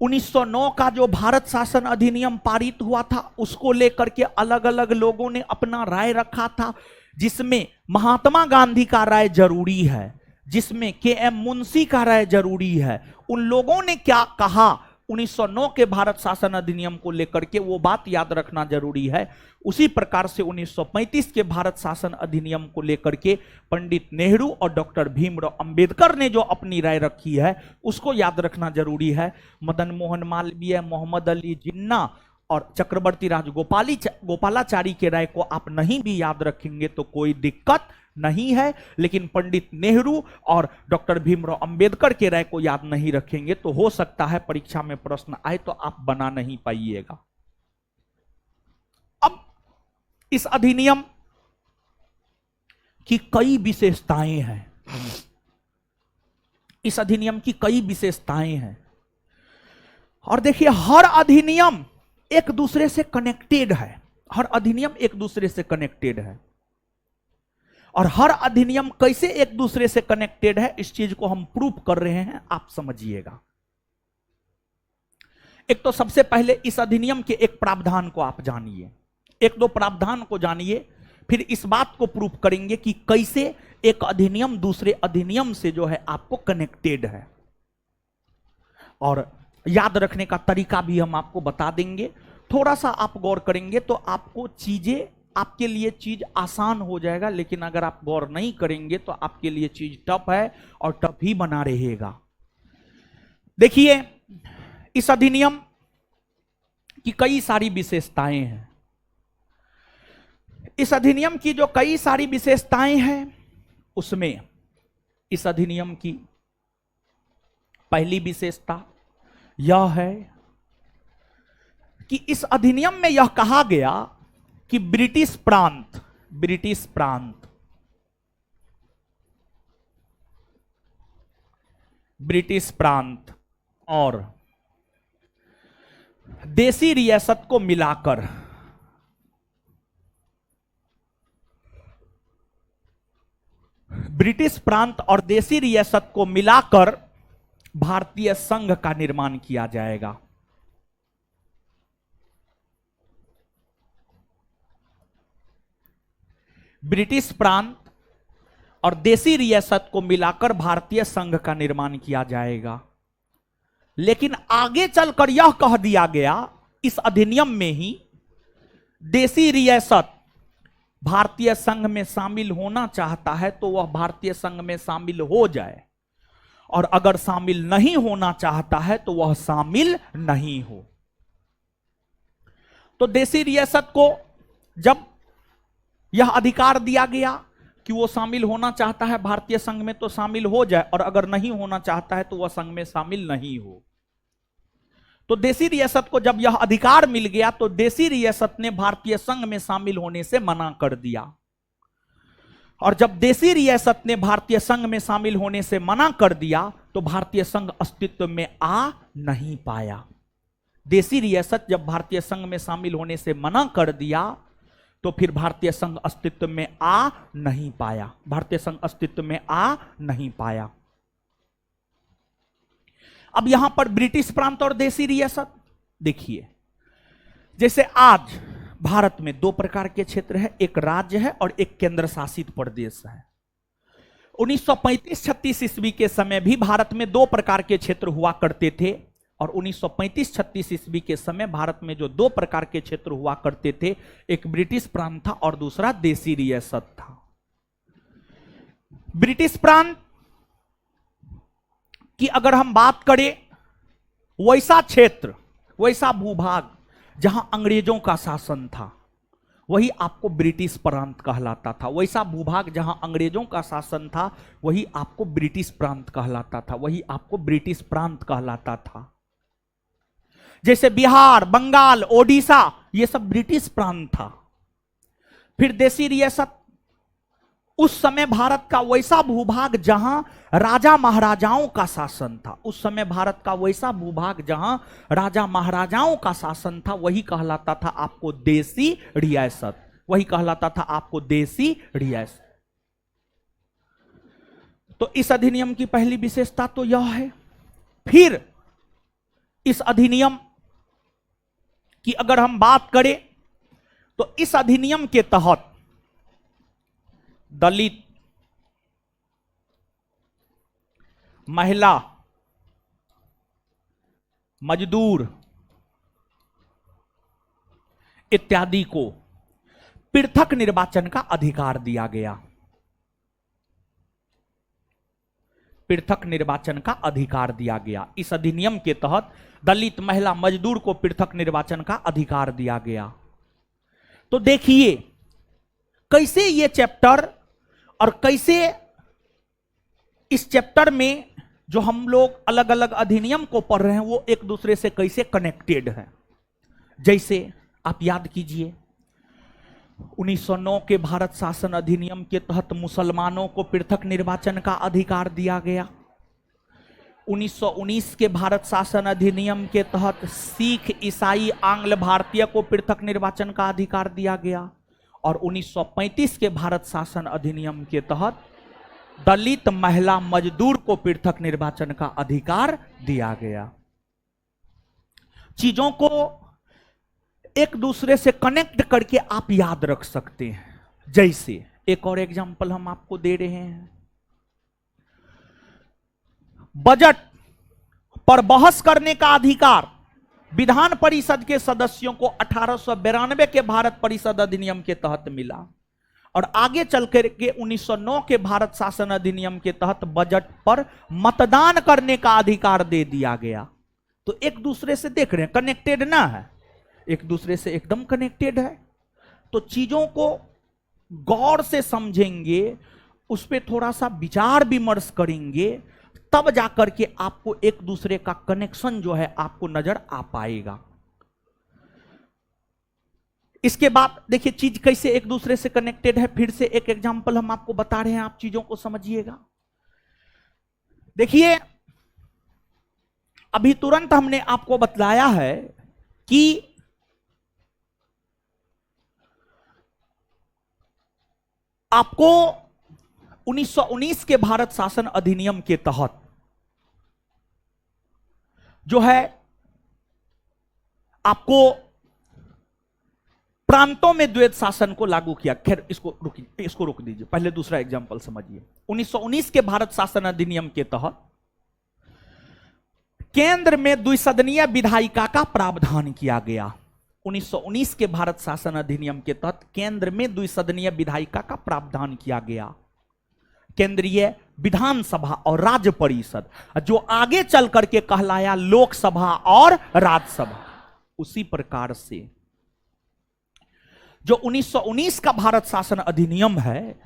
1909 का जो भारत शासन अधिनियम पारित हुआ था, उसको लेकर के अलग अलग लोगों ने अपना राय रखा था, जिसमें महात्मा गांधी का राय जरूरी है, जिसमें के.एम. मुंशी का राय जरूरी है। उन लोगों ने क्या कहा 1909 के भारत शासन अधिनियम को लेकर के, वो बात याद रखना जरूरी है। उसी प्रकार से 1935 के भारत शासन अधिनियम को लेकर के पंडित नेहरू और डॉक्टर भीमराव अंबेडकर ने जो अपनी राय रखी है, उसको याद रखना जरूरी है। मदन मोहन मालवीय, मोहम्मद अली जिन्ना और चक्रवर्ती राज गोपालाचारी के राय को आप नहीं भी याद रखेंगे तो कोई दिक्कत नहीं है, लेकिन पंडित नेहरू और डॉक्टर भीमराव अंबेडकर के राय को याद नहीं रखेंगे तो हो सकता है परीक्षा में प्रश्न आए तो आप बना नहीं पाइएगा। अब इस अधिनियम की कई विशेषताएं हैं, इस अधिनियम की कई विशेषताएं हैं। और देखिए, हर अधिनियम एक दूसरे से कनेक्टेड है, हर अधिनियम एक दूसरे से कनेक्टेड है। और हर अधिनियम कैसे एक दूसरे से कनेक्टेड है, इस चीज को हम प्रूव कर रहे हैं, आप समझिएगा। एक तो सबसे पहले इस अधिनियम के एक प्रावधान को आप जानिए, एक दो प्रावधान को जानिए, फिर इस बात को प्रूव करेंगे कि कैसे एक अधिनियम दूसरे अधिनियम से जो है आपको कनेक्टेड है। और याद रखने का तरीका भी हम आपको बता देंगे। थोड़ा सा आप गौर करेंगे तो आपको चीजें, आपके लिए चीज आसान हो जाएगा, लेकिन अगर आप गौर नहीं करेंगे तो आपके लिए चीज टफ है और टफ ही बना रहेगा। देखिए, इस अधिनियम की कई सारी विशेषताएं हैं। इस अधिनियम की जो कई सारी विशेषताएं हैं, उसमें इस अधिनियम की पहली विशेषता यह है कि इस अधिनियम में यह कहा गया कि ब्रिटिश प्रांत और देसी रियासत को मिलाकर भारतीय संघ का निर्माण किया जाएगा। ब्रिटिश प्रांत और देसी रियासत को मिलाकर भारतीय संघ का निर्माण किया जाएगा। लेकिन आगे चलकर यह कह दिया गया इस अधिनियम में ही, देसी रियासत भारतीय संघ में शामिल होना चाहता है तो वह भारतीय संघ में शामिल हो जाए, और अगर शामिल नहीं होना चाहता है तो वह शामिल नहीं हो। तो देसी रियासत को जब यह अधिकार दिया गया कि वो शामिल होना चाहता है भारतीय संघ में तो शामिल हो जाए, और अगर नहीं होना चाहता है तो वह संघ में शामिल नहीं हो। तो देसी रियासत को जब यह अधिकार मिल गया तो देसी रियासत ने भारतीय संघ में शामिल होने से मना कर दिया, और जब देसी रियासत ने भारतीय संघ में शामिल होने से मना कर दिया तो भारतीय संघ अस्तित्व में आ नहीं पाया। देसी रियासत जब भारतीय संघ में शामिल होने से मना कर दिया तो फिर भारतीय संघ अस्तित्व में आ नहीं पाया, अब यहां पर ब्रिटिश प्रांत और देसी रियासत देखिए, जैसे आज भारत में दो प्रकार के क्षेत्र है, एक राज्य है और एक केंद्र शासित प्रदेश है। 1935-36 ईस्वी के समय भी भारत में दो प्रकार के क्षेत्र हुआ करते थे, और 1935-36 ईस्वी के समय भारत में जो दो प्रकार के क्षेत्र हुआ करते थे, एक ब्रिटिश प्रांत था और दूसरा देसी रियासत था। ब्रिटिश प्रांत की अगर हम बात करें, वैसा क्षेत्र, वैसा भूभाग जहां अंग्रेजों का शासन था वही आपको ब्रिटिश प्रांत कहलाता था। वैसा भूभाग जहां अंग्रेजों का शासन था वही आपको ब्रिटिश प्रांत कहलाता था, जैसे बिहार, बंगाल, ओडिशा, ये सब ब्रिटिश प्रांत था। फिर देसी रियासत, उस समय भारत का वैसा भूभाग जहां राजा महाराजाओं का शासन था, वही कहलाता था आपको देसी रियासत, तो इस अधिनियम की पहली विशेषता तो यह है। फिर इस अधिनियम की अगर हम बात करें तो इस अधिनियम के तहत दलित, महिला, मजदूर इत्यादि को पृथक निर्वाचन का अधिकार दिया गया। इस अधिनियम के तहत दलित, महिला, मजदूर को पृथक निर्वाचन का अधिकार दिया गया। तो देखिए कैसे ये चैप्टर और कैसे इस चैप्टर में जो हम लोग अलग अलग अधिनियम को पढ़ रहे हैं वो एक दूसरे से कैसे कनेक्टेड है। जैसे आप याद कीजिए, 1909 के भारत शासन अधिनियम के तहत मुसलमानों को पृथक निर्वाचन का अधिकार दिया गया। 1919 के भारत शासन अधिनियम के तहत सिख, ईसाई, आंग्ल भारतीय को पृथक निर्वाचन का अधिकार दिया गया। और 1935 के भारत शासन अधिनियम के तहत दलित, महिला, मजदूर को पृथक निर्वाचन का अधिकार दिया गया। चीजों को एक दूसरे से कनेक्ट करके आप याद रख सकते हैं। जैसे एक और एग्जांपल हम आपको दे रहे हैं, बजट पर बहस करने का अधिकार विधान परिषद के सदस्यों को 1892 के भारत परिषद अधिनियम के तहत मिला, और आगे चलकर के 1909 के भारत शासन अधिनियम के तहत बजट पर मतदान करने का अधिकार दे दिया गया। तो एक दूसरे से देख रहे हैं, कनेक्टेड ना है, एक दूसरे से एकदम कनेक्टेड है। तो चीजों को गौर से समझेंगे, उस पर थोड़ा सा विचार विमर्श करेंगे, तब जाकर के आपको एक दूसरे का कनेक्शन जो है आपको नजर आ पाएगा। इसके बाद देखिए चीज कैसे एक दूसरे से कनेक्टेड है, फिर से एक एग्जांपल हम आपको बता रहे हैं, आप चीजों को समझिएगा। देखिए अभी तुरंत हमने आपको बतलाया है कि आपको 1919 के भारत शासन अधिनियम के तहत जो है आपको प्रांतों में द्वैध शासन को लागू किया। खैर इसको रोक दीजिए, पहले दूसरा एग्जांपल समझिए। 1919 के भारत शासन अधिनियम के तहत केंद्र में द्विसदनीय विधायिका का प्रावधान किया गया। 1919 के भारत शासन अधिनियम के तहत केंद्र में द्विसदनीय विधायिका का प्रावधान किया गया। केंद्रीय विधानसभा और राज्य परिषद, जो आगे चल करके कहलाया लोकसभा और राज्यसभा। उसी प्रकार से जो 1919 का भारत शासन अधिनियम है,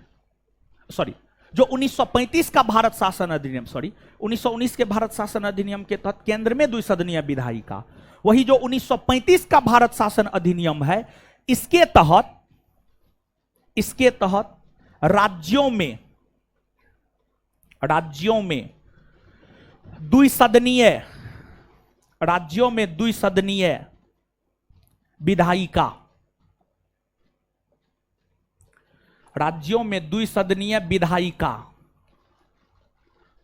जो 1935 का भारत शासन अधिनियम, 1919 के भारत शासन अधिनियम के तहत केंद्र में द्विसदनीय विधायिका, वही जो 1935 का भारत शासन अधिनियम है, इसके तहत राज्यों में द्विसदनीय विधायिका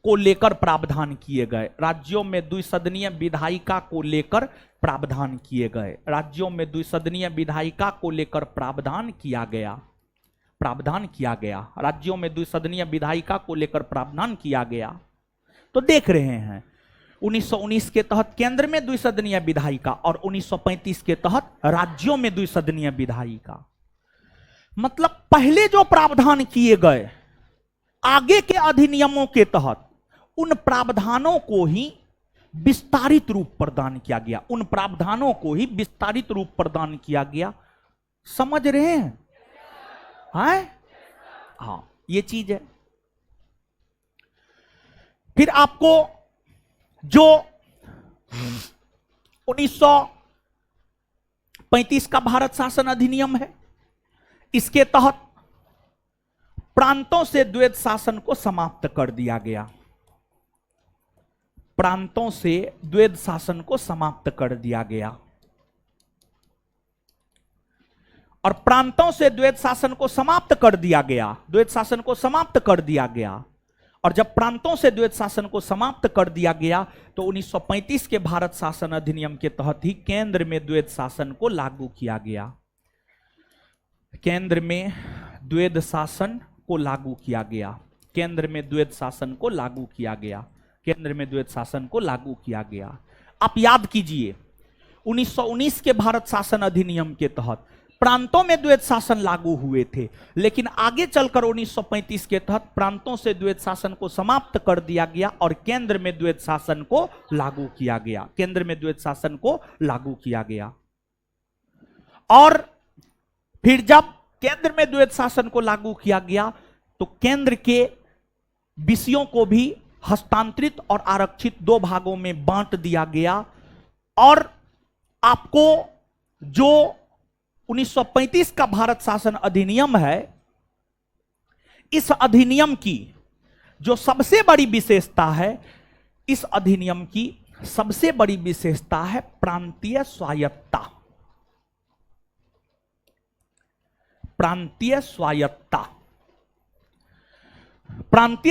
को लेकर प्रावधान किए गए। राज्यों में द्विसदनीय विधायिका को लेकर प्रावधान किए गए। राज्यों में द्विसदनीय विधायिका को लेकर प्रावधान किया गया। राज्यों में द्विसदनीय विधायिका को लेकर प्रावधान किया गया। तो देख रहे हैं 1919 के तहत केंद्र में द्विसदनीय विधायिका और 1935 के तहत राज्यों में द्विसदनीय विधायिका। मतलब पहले जो प्रावधान किए गए आगे के अधिनियमों के तहत, उन प्रावधानों को ही विस्तारित रूप प्रदान किया गया। समझ रहे हैं? हाँ, ये चीज है। फिर आपको जो 1935 का भारत शासन अधिनियम है, इसके तहत प्रांतों से द्वैध शासन को समाप्त कर दिया गया। और प्रांतों से द्वैध शासन को समाप्त कर दिया गया। और जब प्रांतों से द्वैध शासन को समाप्त कर दिया गया तो 1935 के भारत शासन अधिनियम के तहत ही केंद्र में द्वैध शासन को लागू किया गया। केंद्र में द्वैध शासन को लागू किया गया। आप याद कीजिए 1919 के भारत शासन अधिनियम के तहत प्रांतों में द्वैध शासन लागू हुए थे, लेकिन आगे चलकर 1935 के तहत प्रांतों से द्वैध शासन को समाप्त कर दिया गया और केंद्र में द्वैध शासन को लागू किया गया। और फिर जब केंद्र में द्वैध शासन को लागू किया गया तो केंद्र के विषयों को भी हस्तांतरित और आरक्षित दो भागों में बांट दिया गया। और आपको जो 1935 का भारत शासन अधिनियम है, इस अधिनियम की जो सबसे बड़ी विशेषता है, इस अधिनियम की सबसे बड़ी विशेषता है प्रांतीय स्वायत्तता। प्रांतीय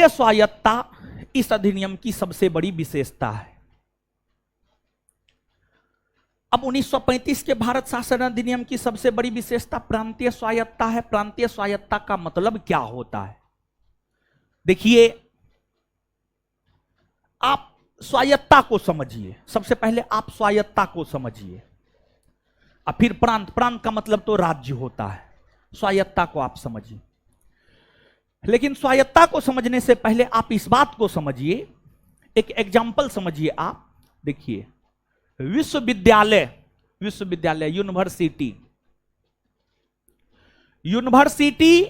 स्वायत्तता इस अधिनियम की सबसे बड़ी विशेषता है। अब 1935 के भारत शासन अधिनियम की सबसे बड़ी विशेषता प्रांतीय स्वायत्तता है। प्रांतीय स्वायत्तता का मतलब क्या होता है? देखिए, आप स्वायत्तता को समझिए। सबसे पहले आप स्वायत्तता को समझिए और फिर प्रांत का मतलब तो राज्य होता है। स्वायत्तता को आप समझिए, लेकिन स्वायत्तता को समझने से पहले आप इस बात को समझिए। एक एग्जाम्पल समझिए। आप देखिए, विश्वविद्यालय, यूनिवर्सिटी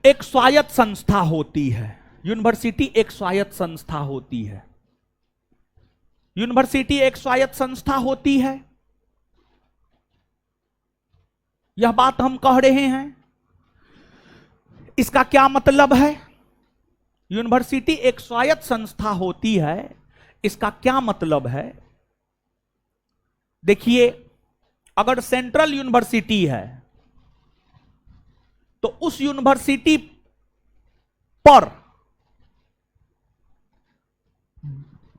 एक स्वायत्त संस्था होती है। यूनिवर्सिटी एक स्वायत्त संस्था होती है। यह बात हम कह रहे हैं। इसका क्या मतलब है? यूनिवर्सिटी एक स्वायत्त संस्था होती है, इसका क्या मतलब है? देखिए, अगर सेंट्रल यूनिवर्सिटी है तो उस यूनिवर्सिटी पर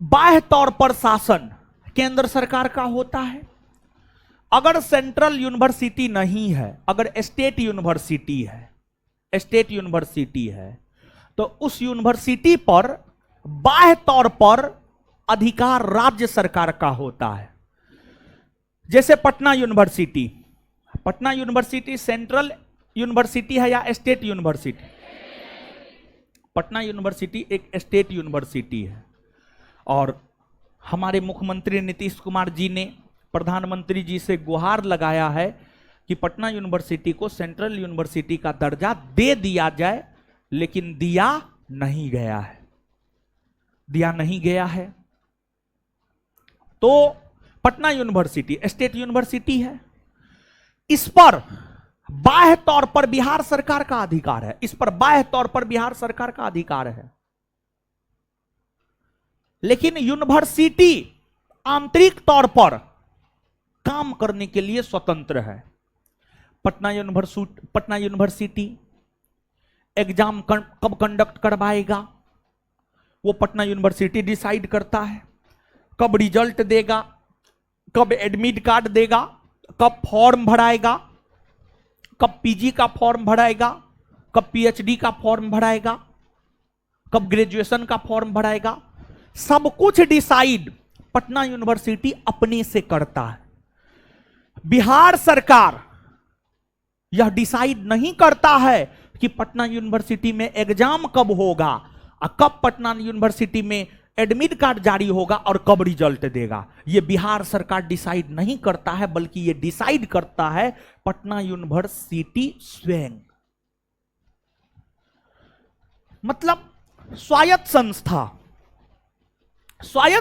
बाह्य तौर पर शासन केंद्र सरकार का होता है। अगर सेंट्रल यूनिवर्सिटी नहीं है, अगर स्टेट यूनिवर्सिटी है, तो उस यूनिवर्सिटी पर बाह्य तौर पर अधिकार राज्य सरकार का होता है। जैसे पटना यूनिवर्सिटी सेंट्रल यूनिवर्सिटी है या स्टेट यूनिवर्सिटी? पटना यूनिवर्सिटी एक स्टेट यूनिवर्सिटी है। और हमारे मुख्यमंत्री नीतीश कुमार जी ने प्रधानमंत्री जी से गुहार लगाया है कि पटना यूनिवर्सिटी को सेंट्रल यूनिवर्सिटी का दर्जा दे दिया जाए, लेकिन दिया नहीं गया है। तो पटना यूनिवर्सिटी स्टेट यूनिवर्सिटी है, इस पर बाह्य तौर पर बिहार सरकार का अधिकार है। लेकिन यूनिवर्सिटी आंतरिक तौर पर काम करने के लिए स्वतंत्र है। पटना यूनिवर्सिटी एग्जाम कब कंडक्ट करवाएगा, वो पटना यूनिवर्सिटी डिसाइड करता है। कब रिजल्ट देगा, कब एडमिट कार्ड देगा, कब फॉर्म भराएगा, कब पीजी का फॉर्म भराएगा, कब पीएचडी का फॉर्म भराएगा, कब ग्रेजुएशन का फॉर्म भराएगा, सब कुछ डिसाइड पटना यूनिवर्सिटी अपने से करता है। बिहार सरकार यह डिसाइड नहीं करता है कि पटना यूनिवर्सिटी में एग्जाम कब होगा और कब पटना यूनिवर्सिटी में एडमिट कार्ड जारी होगा और कब रिजल्ट देगा। यह बिहार सरकार डिसाइड नहीं करता है, बल्कि यह डिसाइड करता है पटना यूनिवर्सिटी स्वयं। मतलब स्वायत्त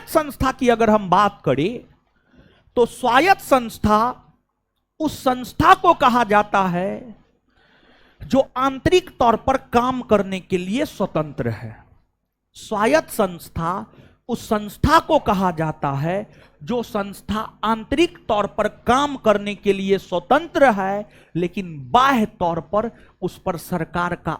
संस्था की अगर हम बात करें तो स्वायत्त संस्था उस संस्था को कहा जाता है जो आंतरिक तौर पर काम करने के लिए स्वतंत्र है। स्वायत्त संस्था उस संस्था को कहा जाता है जो संस्था आंतरिक तौर पर काम करने के लिए स्वतंत्र है, लेकिन बाह्य तौर पर उस पर सरकार का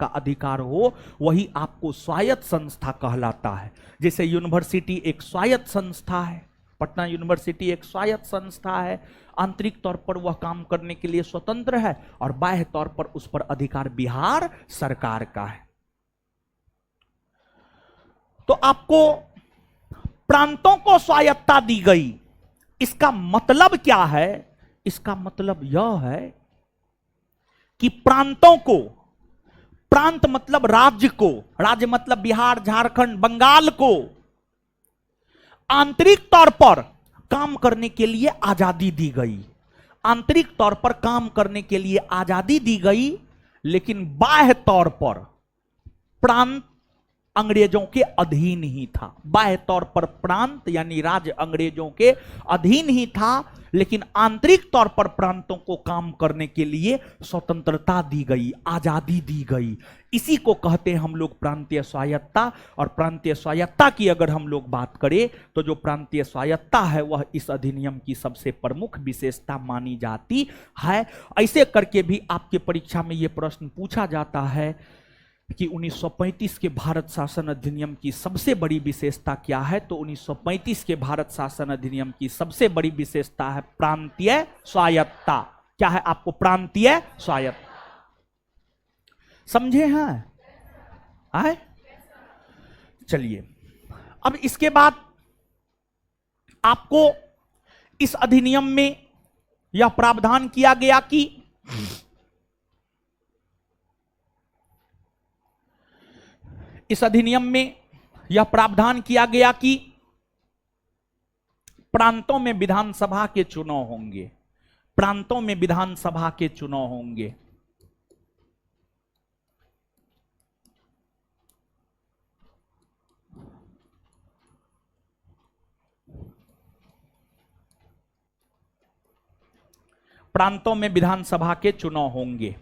अधिकार हो। वही आपको स्वायत्त संस्था कहलाता है। जैसे यूनिवर्सिटी एक स्वायत्त संस्था है, पटना यूनिवर्सिटी एक स्वायत्त संस्था है, आंतरिक तौर पर वह काम करने के लिए स्वतंत्र है और बाह्य तौर पर उस पर अधिकार बिहार सरकार का है। तो आपको प्रांतों को स्वायत्तता दी गई, इसका मतलब क्या है? इसका मतलब यह है कि प्रांतों को, प्रांत मतलब राज्य को, राज्य मतलब बिहार, झारखंड, बंगाल को आंतरिक तौर पर काम करने के लिए आजादी दी गई। आंतरिक तौर पर काम करने के लिए आजादी दी गई, लेकिन बाह्य तौर पर प्रांत अंग्रेजों के अधीन ही था। बाह्य तौर पर प्रांत यानी राज्य अंग्रेजों के अधीन ही था, लेकिन आंतरिक तौर पर प्रांतों को काम करने के लिए स्वतंत्रता दी गई, आजादी दी गई। इसी को कहते हैं हम लोग प्रांतीय स्वायत्तता। और प्रांतीय स्वायत्तता की अगर हम लोग बात करें तो जो प्रांतीय स्वायत्तता है वह इस अधिनियम की सबसे प्रमुख विशेषता मानी जाती है। ऐसे करके भी आपके परीक्षा में यह प्रश्न पूछा जाता है कि 1935 के भारत शासन अधिनियम की सबसे बड़ी विशेषता क्या है? तो 1935 के भारत शासन अधिनियम की सबसे बड़ी विशेषता है प्रांतीय स्वायत्तता। क्या है आपको? प्रांतीय स्वायत्तता। समझे हैं? आए? चलिए, अब इसके बाद आपको इस अधिनियम में यह प्रावधान किया गया कि इस अधिनियम में यह प्रावधान किया गया कि प्रांतों में विधानसभा के चुनाव होंगे। प्रांतों में विधानसभा के चुनाव होंगे। प्रांतों में विधानसभा के चुनाव होंगे,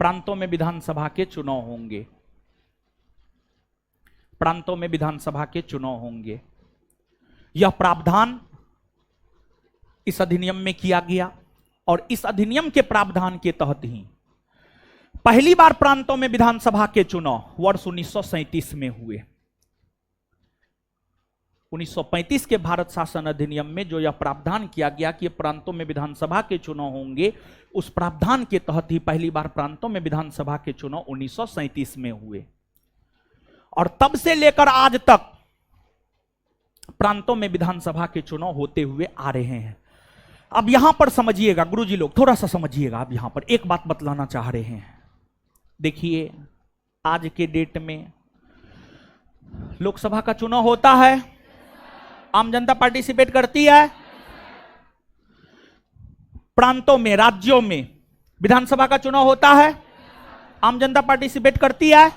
प्रांतों में विधानसभा के चुनाव होंगे, प्रांतों में विधानसभा के चुनाव होंगे। यह प्रावधान इस अधिनियम में किया गया और इस अधिनियम के प्रावधान के तहत ही पहली बार प्रांतों में विधानसभा के चुनाव वर्ष 1937 में हुए। 1935 के भारत शासन अधिनियम में जो यह प्रावधान किया गया कि प्रांतों में विधानसभा के चुनाव होंगे, उस प्रावधान के तहत ही पहली बार प्रांतों में विधानसभा के चुनाव 1937 में हुए और तब से लेकर आज तक प्रांतों में विधानसभा के चुनाव होते हुए आ रहे हैं। अब यहां पर समझिएगा गुरुजी लोग, थोड़ा सा समझिएगा। अब यहां पर एक बात बतलाना चाह रहे हैं। देखिए, आज के डेट में लोकसभा का चुनाव होता है, आम जनता पार्टिसिपेट करती है। प्रांतों में, राज्यों में विधानसभा का चुनाव होता है, आम जनता पार्टिसिपेट करती है,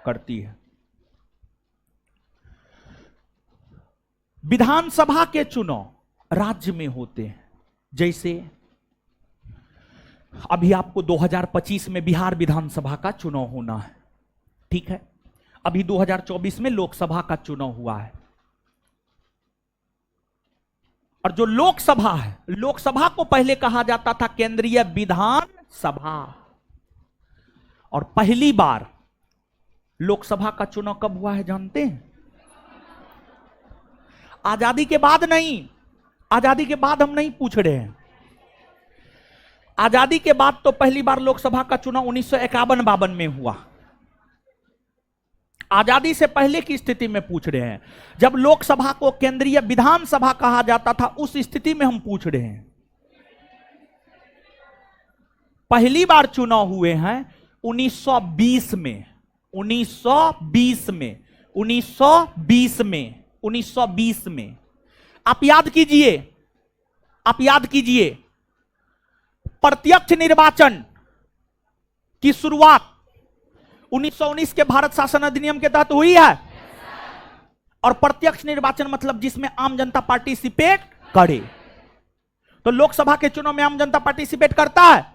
करती है। विधानसभा के चुनाव राज्य में होते हैं। जैसे अभी आपको 2025 में बिहार विधानसभा का चुनाव होना है, ठीक है। अभी 2024 में लोकसभा का चुनाव हुआ है और जो लोकसभा है, लोकसभा को पहले कहा जाता था केंद्रीय विधान सभा। और पहली बार लोकसभा का चुनाव कब हुआ है जानते हैं? आजादी के बाद नहीं, आजादी के बाद हम नहीं पूछ रहे हैं। आजादी के बाद तो पहली बार लोकसभा का चुनाव 1951-52 में हुआ। आजादी से पहले की स्थिति में पूछ रहे हैं, जब लोकसभा को केंद्रीय विधानसभा कहा जाता था, उस स्थिति में हम पूछ रहे हैं। पहली बार चुनाव हुए हैं 1920 में, 1920 में, 1920 में, 1920 में। आप याद कीजिए, आप याद कीजिए, प्रत्यक्ष निर्वाचन की शुरुआत 1919 के भारत शासन अधिनियम के तहत हुई है। और प्रत्यक्ष निर्वाचन मतलब जिसमें आम जनता पार्टिसिपेट करे। तो लोकसभा के चुनाव में आम जनता पार्टिसिपेट करता है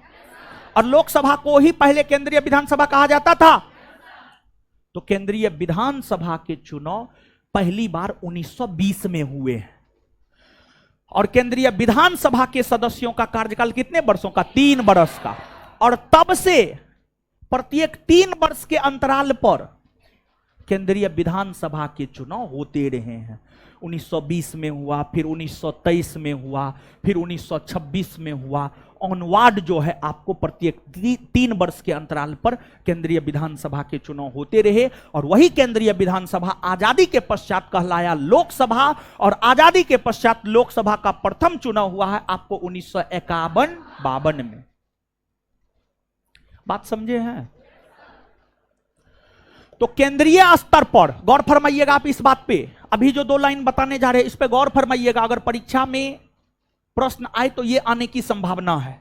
और लोकसभा को ही पहले केंद्रीय विधानसभा कहा जाता था। तो केंद्रीय विधानसभा के चुनाव पहली बार 1920 में हुए हैं और केंद्रीय विधानसभा के सदस्यों का कार्यकाल कितने वर्षों का? 3 वर्ष का। और तब से प्रत्येक 3 वर्ष के अंतराल पर केंद्रीय विधानसभा के चुनाव होते रहे हैं। 1920 में हुआ, फिर 1923 में हुआ, फिर 1926 में हुआ। ऑनवार्ड जो है आपको प्रत्येक 3 वर्ष के अंतराल पर केंद्रीय विधानसभा के चुनाव होते रहे। और वही केंद्रीय विधानसभा आजादी के पश्चात कहलाया लोकसभा और आजादी के पश्चात लोकसभा का प्रथम चुनाव हुआ है आपको 1951-52 में। बात समझे हैं? तो केंद्रीय स्तर पर गौर फरमाइएगा आप इस बात पे। अभी जो 2 लाइन बताने जा रहे हैं इस पे गौर फरमाइएगा। अगर परीक्षा में प्रश्न आए तो ये आने की संभावना है।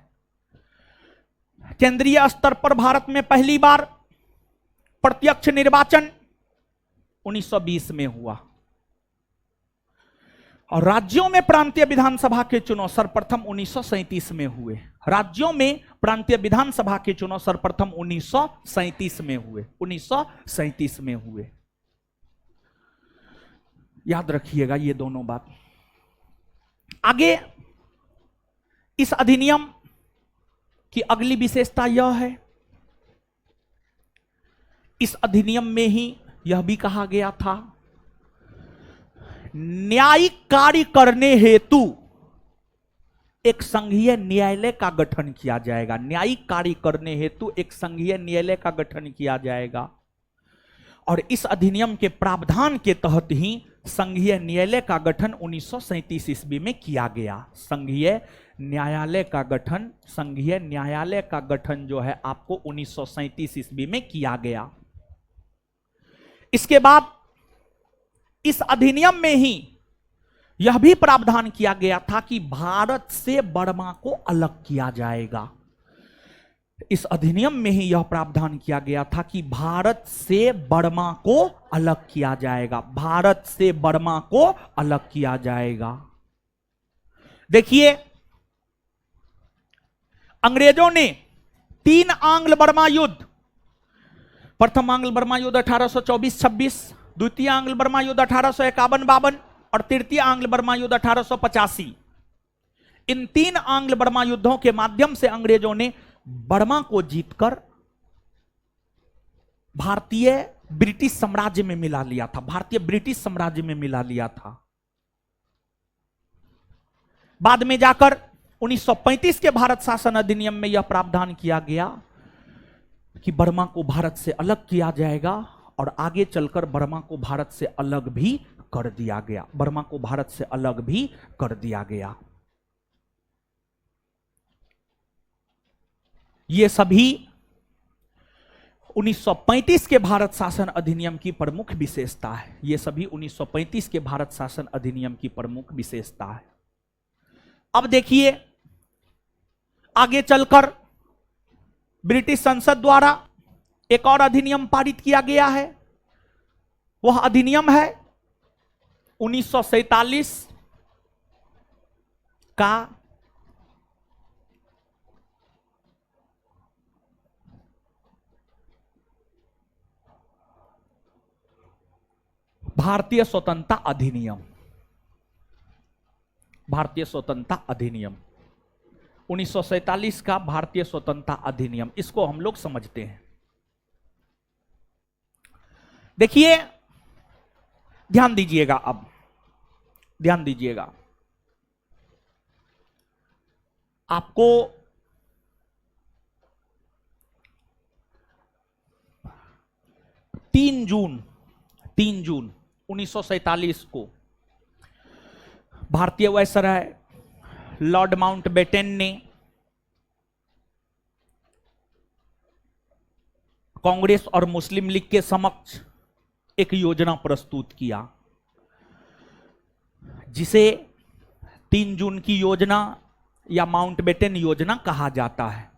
केंद्रीय स्तर पर भारत में पहली बार प्रत्यक्ष निर्वाचन 1920 में हुआ और राज्यों में प्रांतीय विधानसभा के चुनाव सर्वप्रथम 1937 में हुए। राज्यों में प्रांतीय विधानसभा के चुनाव सर्वप्रथम 1937 में हुए, 1937 में हुए। याद रखिएगा ये दोनों बात। आगे इस अधिनियम की अगली विशेषता यह है, इस अधिनियम में ही यह भी कहा गया था न्यायिक कार्य करने हेतु एक संघीय न्यायालय का गठन किया जाएगा। न्यायिक कार्य करने हेतु एक संघीय न्यायालय का गठन किया जाएगा और इस अधिनियम के प्रावधान के तहत ही संघीय न्यायालय का गठन 1937 ईस्वी में किया गया। संघीय न्यायालय का गठन, संघीय न्यायालय का गठन जो है आपको 1937 ईस्वी में किया गया। इसके बाद इस अधिनियम में ही यह भी प्रावधान किया गया था कि भारत से बर्मा को अलग किया जाएगा। इस अधिनियम में ही यह प्रावधान किया गया था कि भारत से बर्मा को अलग किया जाएगा, भारत से बर्मा को अलग किया जाएगा। देखिए अंग्रेजों ने 3 आंग्ल बर्मा युद्ध, प्रथम आंग्ल बर्मा युद्ध 1824-26, द्वितीय आंग्ल बर्मा युद्ध 1851-52 और तृतीय आंग्ल बर्मा युद्ध 1885, इन 3 आंग्ल बर्मा युद्धों के माध्यम से अंग्रेजों ने बर्मा को जीतकर भारतीय ब्रिटिश साम्राज्य में मिला लिया था, भारतीय ब्रिटिश साम्राज्य में मिला लिया था। बाद में जाकर 1935 के भारत शासन अधिनियम में यह प्रावधान किया गया कि बर्मा को भारत से अलग किया जाएगा और आगे चलकर बर्मा को भारत से अलग भी कर दिया गया, बर्मा को भारत से अलग भी कर दिया गया। ये सभी 1935 के भारत शासन अधिनियम की प्रमुख विशेषता है, ये सभी 1935 के भारत शासन अधिनियम की प्रमुख विशेषता है। अब देखिए आगे चलकर ब्रिटिश संसद द्वारा एक और अधिनियम पारित किया गया है। वह अधिनियम है 1947 का भारतीय स्वतंत्रता अधिनियम। भारतीय स्वतंत्रता अधिनियम 1947 का भारतीय स्वतंत्रता अधिनियम, इसको हम लोग समझते हैं। देखिए ध्यान दीजिएगा, अब ध्यान दीजिएगा, आपको 3 जून 1947 को भारतीय वायसराय लॉर्ड माउंटबेटन ने कांग्रेस और मुस्लिम लीग के समक्ष एक योजना प्रस्तुत किया, जिसे 3 जून की योजना या माउंटबेटन योजना कहा जाता है।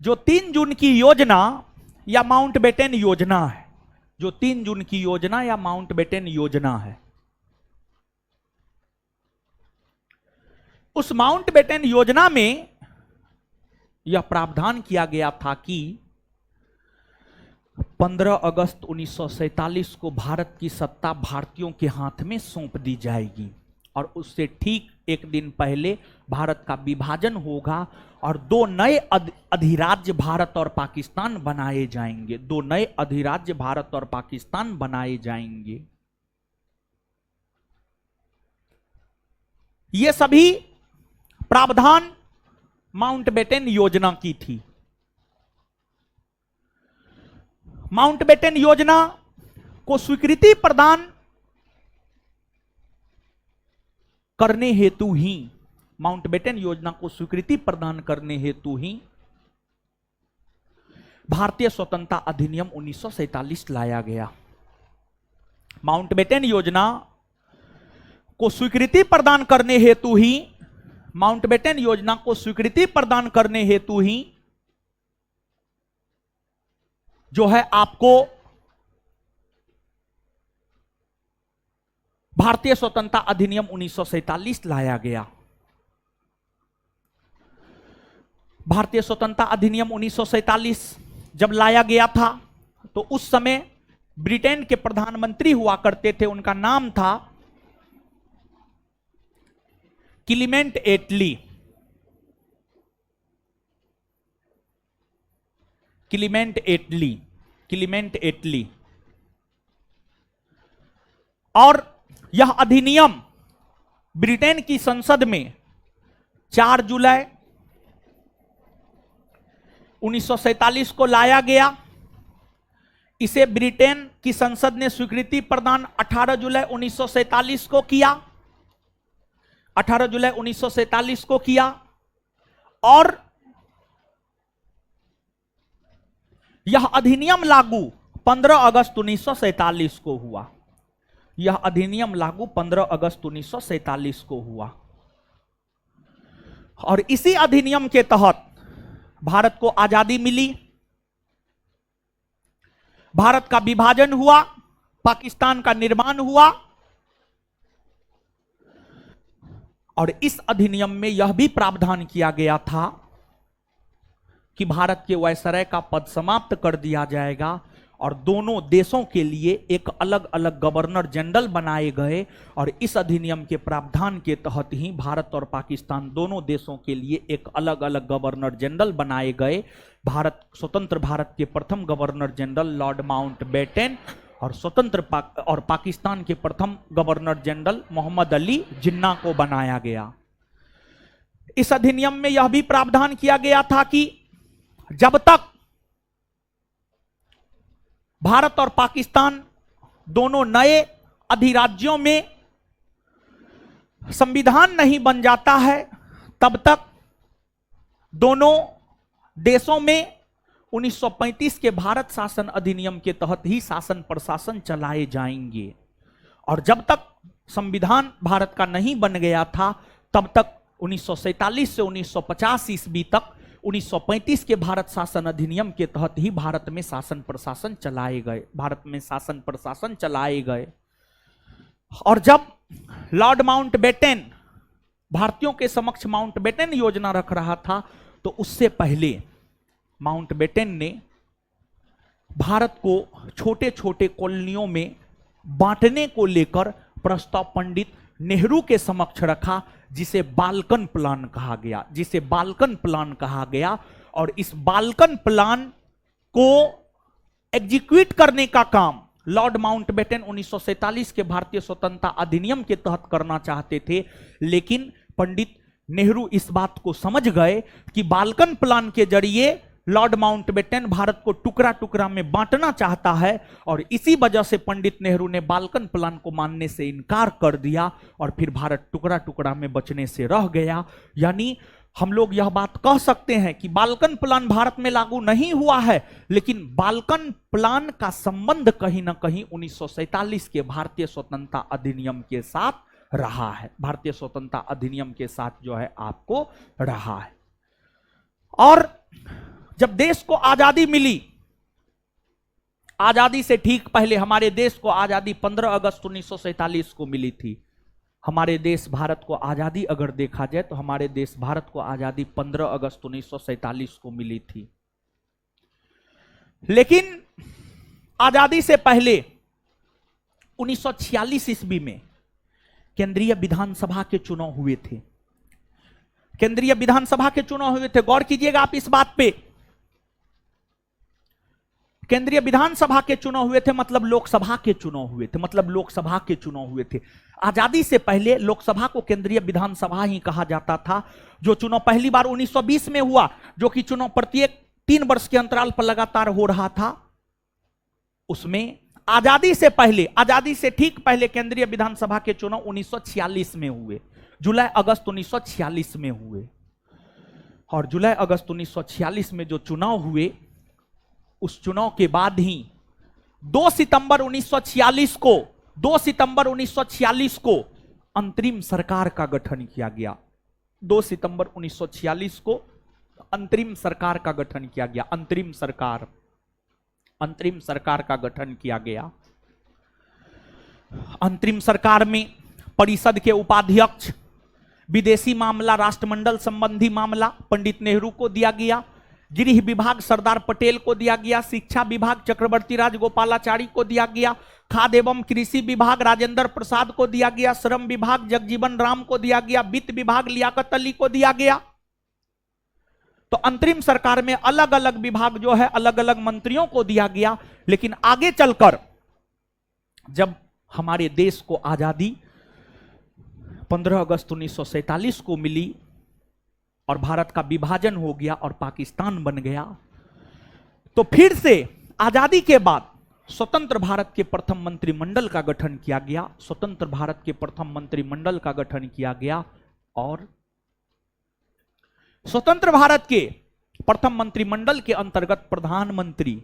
जो 3 जून की योजना या माउंटबेटन योजना है, जो 3 जून की योजना या माउंटबेटन योजना है, उस माउंटबेटन योजना में यह प्रावधान किया गया था कि 15 अगस्त 1947 को भारत की सत्ता भारतीयों के हाथ में सौंप दी जाएगी और उससे ठीक एक दिन पहले भारत का विभाजन होगा और 2 नए अधिराज्य भारत और पाकिस्तान बनाए जाएंगे, 2 नए अधिराज्य भारत और पाकिस्तान बनाए जाएंगे। ये सभी प्रावधान माउंटबेटन योजना की थी। माउंटबेटन योजना को स्वीकृति प्रदान करने हेतु ही, माउंटबेटन योजना को स्वीकृति प्रदान करने हेतु ही भारतीय स्वतंत्रता अधिनियम 1947 लाया गया। माउंटबेटन योजना को स्वीकृति प्रदान करने हेतु ही, माउंटबेटन योजना को स्वीकृति प्रदान करने हेतु ही जो है आपको भारतीय स्वतंत्रता अधिनियम 1947 लाया गया। भारतीय स्वतंत्रता अधिनियम 1947 जब लाया गया था तो उस समय ब्रिटेन के प्रधानमंत्री हुआ करते थे, उनका नाम था क्लीमेंट एटली। क्लीमेंट एटली, क्लीमेंट एटली। और यह अधिनियम ब्रिटेन की संसद में 4 जुलाई 1947 को लाया गया। इसे ब्रिटेन की संसद ने स्वीकृति प्रदान 18 जुलाई 1947 को किया, 18 जुलाई 1947 को किया और यह अधिनियम लागू 15 अगस्त 1947 को हुआ। यह अधिनियम लागू 15 अगस्त 1947 को हुआ और इसी अधिनियम के तहत भारत को आजादी मिली, भारत का विभाजन हुआ, पाकिस्तान का निर्माण हुआ और इस अधिनियम में यह भी प्रावधान किया गया था कि भारत के वायसराय का पद समाप्त कर दिया जाएगा और दोनों देशों के लिए एक अलग अलग गवर्नर जनरल बनाए गए। और इस अधिनियम के प्रावधान के तहत ही भारत और पाकिस्तान दोनों देशों के लिए एक अलग अलग गवर्नर जनरल बनाए गए। स्वतंत्र भारत के प्रथम गवर्नर जनरल लॉर्ड माउंटबेटन और पाकिस्तान के प्रथम गवर्नर जनरल मोहम्मद अली जिन्ना को बनाया गया। इस अधिनियम में यह भी प्रावधान किया गया था कि जब तक भारत और पाकिस्तान दोनों नए अधिराज्यों में संविधान नहीं बन जाता है, तब तक दोनों देशों में 1935 के भारत शासन अधिनियम के तहत ही शासन प्रशासन चलाए जाएंगे। और जब तक संविधान भारत का नहीं बन गया था, तब तक 1947 से 1950 ईस्वी तक 1935 के भारत शासन अधिनियम के तहत ही भारत में शासन प्रशासन चलाए गए। और जब लॉर्ड माउंटबेटन भारतीयों के समक्ष माउंटबेटन योजना रख रहा था, तो उससे पहले माउंटबेटन ने भारत को छोटे छोटे कॉलोनियों में बांटने को लेकर प्रस्ताव पंडित नेहरू के समक्ष रखा, जिसे बाल्कन प्लान कहा गया। और इस बाल्कन प्लान को एग्जीक्यूट करने का काम लॉर्ड माउंटबेटन 1947 के भारतीय स्वतंत्रता अधिनियम के तहत करना चाहते थे, लेकिन पंडित नेहरू इस बात को समझ गए कि बाल्कन प्लान के जरिए लॉर्ड माउंटबेटन भारत को टुकड़ा टुकड़ा में बांटना चाहता है। और इसी वजह से पंडित नेहरू ने बाल्कन प्लान को मानने से इनकार कर दिया और फिर भारत टुकड़ा टुकड़ा में बचने से रह गया। यानी हम लोग यह बात कह सकते हैं कि बाल्कन प्लान भारत में लागू नहीं हुआ है, लेकिन बाल्कन प्लान का संबंध कहीं ना कहीं 1947 के भारतीय स्वतंत्रता अधिनियम के साथ रहा है, भारतीय स्वतंत्रता अधिनियम के साथ जो है आपको रहा है। और जब देश को आजादी मिली, आजादी से ठीक पहले हमारे देश को आजादी 15 अगस्त 1947 को मिली थी। हमारे देश भारत को आजादी अगर देखा जाए तो हमारे देश भारत को आजादी 15 अगस्त 1947 को मिली थी। लेकिन आजादी से पहले 1946 ईस्वी में केंद्रीय विधानसभा के चुनाव हुए थे। केंद्रीय विधानसभा के चुनाव हुए थे, गौर कीजिएगा आप इस बात पे। केंद्रीय विधानसभा के चुनाव हुए थे मतलब लोकसभा के चुनाव हुए थे। आजादी से पहले लोकसभा को केंद्रीय विधानसभा ही कहा जाता था। जो चुनाव पहली बार 1920 में हुआ, जो कि चुनाव प्रत्येक 3 वर्ष के अंतराल पर लगातार हो रहा था, उसमें आजादी से ठीक पहले केंद्रीय विधानसभा के चुनाव 1946 में हुए, जुलाई अगस्त 1946 में हुए। और जुलाई अगस्त 1946 में जो चुनाव हुए, उस चुनाव के बाद ही 2 सितंबर 1946 को अंतरिम सरकार का गठन किया गया। 2 सितंबर 1946 को अंतरिम सरकार का गठन किया गया। अंतरिम सरकार का गठन किया गया। अंतरिम सरकार में परिषद के उपाध्यक्ष, विदेशी मामला, राष्ट्रमंडल संबंधी मामला पंडित नेहरू को दिया गया। गृह विभाग सरदार पटेल को दिया गया। शिक्षा विभाग चक्रवर्ती राज गोपालाचारी को दिया गया। खाद्य एवं कृषि विभाग राजेंद्र प्रसाद को दिया गया। श्रम विभाग जगजीवन राम को दिया गया। वित्त विभाग लियाकत अली को दिया गया। तो अंतरिम सरकार में अलग अलग विभाग जो है अलग अलग मंत्रियों को दिया गया। लेकिन आगे चलकर जब हमारे देश को आजादी 15 अगस्त 1947 को मिली और भारत का विभाजन हो गया और पाकिस्तान बन गया, तो फिर से आजादी के बाद स्वतंत्र भारत के प्रथम मंत्रिमंडल का गठन किया गया। और स्वतंत्र भारत के प्रथम मंत्रिमंडल के अंतर्गत प्रधानमंत्री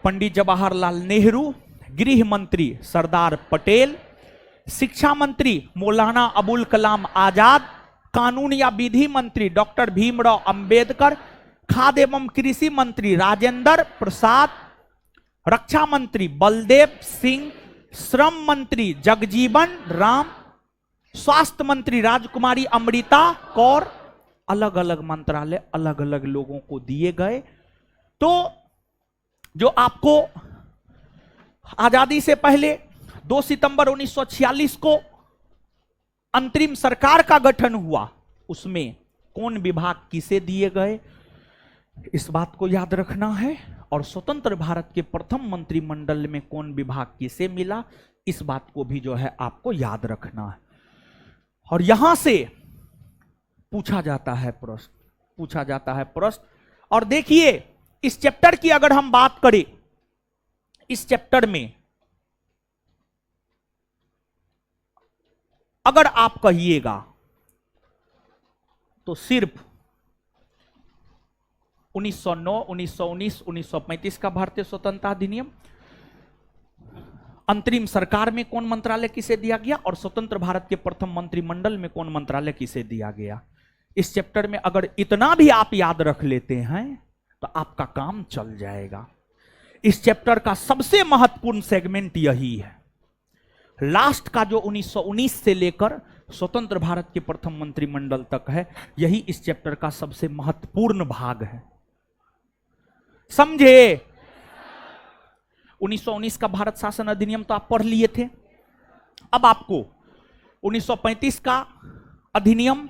पंडित जवाहरलाल नेहरू, गृह मंत्री सरदार पटेल, शिक्षा मंत्री मौलाना अबुल कलाम आजाद, कानून या विधि मंत्री डॉक्टर भीमराव अंबेडकर, खाद्य एवं कृषि मंत्री राजेंद्र प्रसाद, रक्षा मंत्री बलदेव सिंह, श्रम मंत्री जगजीवन राम, स्वास्थ्य मंत्री राजकुमारी अमृता कौर, अलग अलग मंत्रालय अलग अलग लोगों को दिए गए। तो जो आपको आजादी से पहले 2 सितंबर 1946 को अंतरिम सरकार का गठन हुआ, उसमें कौन विभाग किसे दिए गए, इस बात को याद रखना है। और स्वतंत्र भारत के प्रथम मंत्रिमंडल में कौन विभाग किसे मिला, इस बात को भी जो है आपको याद रखना है। और यहां से पूछा जाता है प्रश्न। और देखिए, इस चैप्टर की अगर हम बात करें, इस चैप्टर में अगर आप कहिएगा तो सिर्फ 1909, 1919, 1935 का भारतीय स्वतंत्रता अधिनियम, अंतरिम सरकार में कौन मंत्रालय किसे दिया गया, और स्वतंत्र भारत के प्रथम मंत्रिमंडल में कौन मंत्रालय किसे दिया गया, इस चैप्टर में अगर इतना भी आप याद रख लेते हैं तो आपका काम चल जाएगा। इस चैप्टर का सबसे महत्वपूर्ण सेगमेंट यही है। लास्ट का जो 1919 से लेकर स्वतंत्र भारत के प्रथम मंत्रिमंडल तक है, यही इस चैप्टर का सबसे महत्वपूर्ण भाग है। समझे? 1919 का भारत शासन अधिनियम तो आप पढ़ लिए थे। अब आपको 1935 का अधिनियम,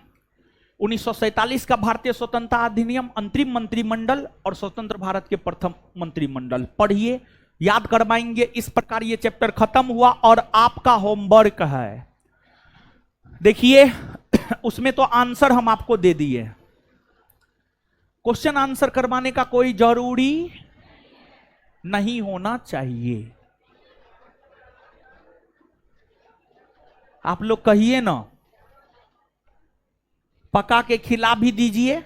1947 का भारतीय स्वतंत्रता अधिनियम, अंतरिम मंत्रिमंडल और स्वतंत्र भारत के प्रथम मंत्रिमंडल पढ़िए, याद करवाएंगे। इस प्रकार ये चैप्टर खत्म हुआ। और आपका होमवर्क है, देखिए उसमें तो आंसर हम आपको दे दिए, क्वेश्चन आंसर करवाने का कोई जरूरी नहीं होना चाहिए। आप लोग कहिए ना, पका के खिला भी दीजिए,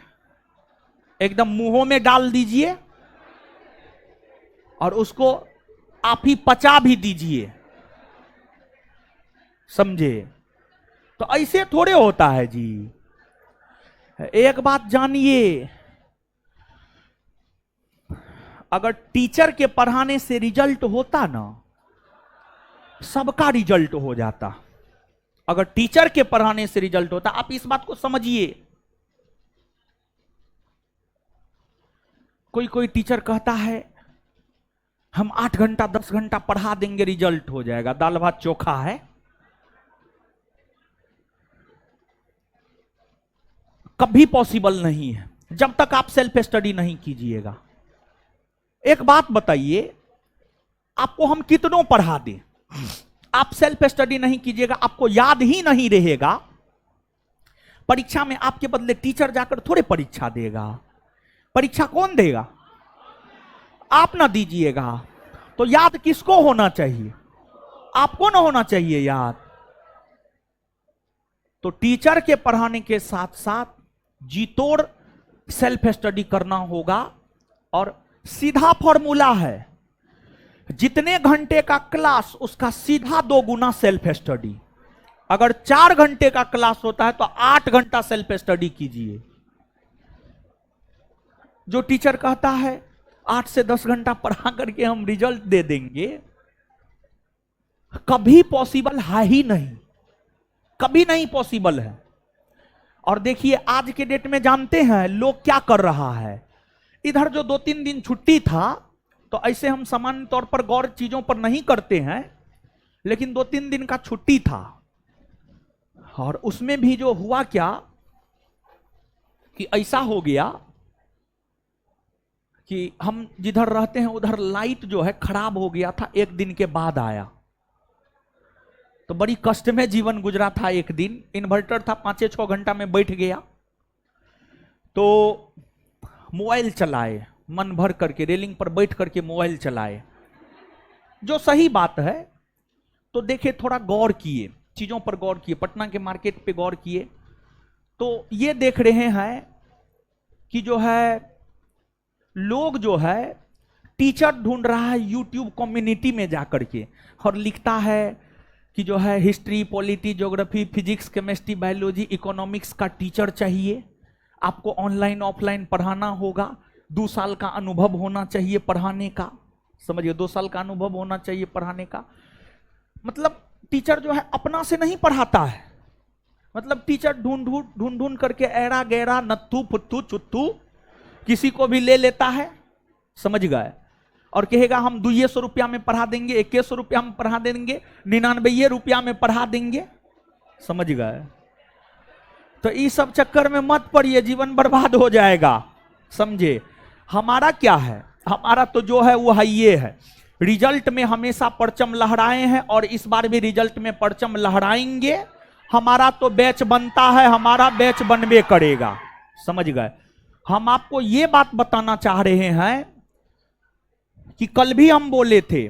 एकदम मुंहों में डाल दीजिए, और उसको आप ही पचा भी दीजिए। समझे? तो ऐसे थोड़े होता है जी। एक बात जानिए, अगर टीचर के पढ़ाने से रिजल्ट होता ना, सबका रिजल्ट हो जाता। अगर टीचर के पढ़ाने से रिजल्ट होता, आप इस बात को समझिए। कोई कोई टीचर कहता है हम 8 घंटा 10 घंटा पढ़ा देंगे, रिजल्ट हो जाएगा, दाल भात चोखा है। कभी पॉसिबल नहीं है जब तक आप सेल्फ स्टडी नहीं कीजिएगा। एक बात बताइए, आपको हम कितनों पढ़ा दें, आप सेल्फ स्टडी नहीं कीजिएगा, आपको याद ही नहीं रहेगा। परीक्षा में आपके बदले टीचर जाकर थोड़े परीक्षा देगा। परीक्षा कौन देगा? आप ना दीजिएगा। तो याद किसको होना चाहिए? आपको ना होना चाहिए याद। तो टीचर के पढ़ाने के साथ साथ जी तोड़ सेल्फ स्टडी करना होगा। और सीधा फॉर्मूला है, जितने घंटे का क्लास उसका सीधा 2 गुना सेल्फ स्टडी। अगर 4 घंटे का क्लास होता है तो 8 घंटा सेल्फ स्टडी कीजिए। जो टीचर कहता है 8 से 10 घंटा पढ़ा करके हम रिजल्ट दे देंगे, कभी पॉसिबल है ही नहीं, कभी नहीं पॉसिबल है। और देखिए आज के डेट में जानते हैं लोग क्या कर रहा है, इधर जो 2-3 दिन छुट्टी था, तो ऐसे हम सामान्य तौर पर गौर चीजों पर नहीं करते हैं, लेकिन 2-3 दिन का छुट्टी था, और उसमें भी जो हुआ क्या कि ऐसा हो गया कि हम जिधर रहते हैं उधर लाइट जो है खराब हो गया था, 1 दिन के बाद आया। तो बड़ी कष्ट में जीवन गुजरा था। एक दिन इन्वर्टर था, 5-6 घंटा में बैठ गया। तो मोबाइल चलाए, मन भर करके रेलिंग पर बैठ करके मोबाइल चलाए, जो सही बात है। तो देखे, थोड़ा गौर किए, चीजों पर गौर किए, पटना के मार्केट पे गौर किए, तो ये देख रहे हैं कि जो है लोग जो है टीचर ढूंढ रहा है यूट्यूब कम्युनिटी में जाकर के, और लिखता है कि जो है history, polity, geography, physics, chemistry, biology, economics का टीचर चाहिए। आपको ऑनलाइन ऑफलाइन पढ़ाना होगा, 2 साल का अनुभव होना चाहिए पढ़ाने का। समझिए, 2 साल का अनुभव होना चाहिए पढ़ाने का। मतलब टीचर जो है अपना से नहीं पढ़ाता है, मतलब टीचर ढूंढ ढूंढ ढूंढ ढूंढ करके ऐरा गैरा नत्थू फुत्थू चुत्थू किसी को भी ले लेता है, समझ गए, और कहेगा हम 200 रुपया में पढ़ा देंगे, 2100 रुपया में पढ़ा देंगे, 99 रुपया में पढ़ा देंगे, समझ गए। तो इस सब चक्कर में मत पड़िए, जीवन बर्बाद हो जाएगा, समझे। हमारा क्या है, हमारा तो जो है वो है, ये है रिजल्ट में हमेशा परचम लहराए हैं और इस बार भी रिजल्ट में परचम लहराएंगे। हमारा तो बैच बनता है, हमारा बैच बनबे करेगा, समझ गए। हम आपको ये बात बताना चाह रहे हैं कि कल भी हम बोले थे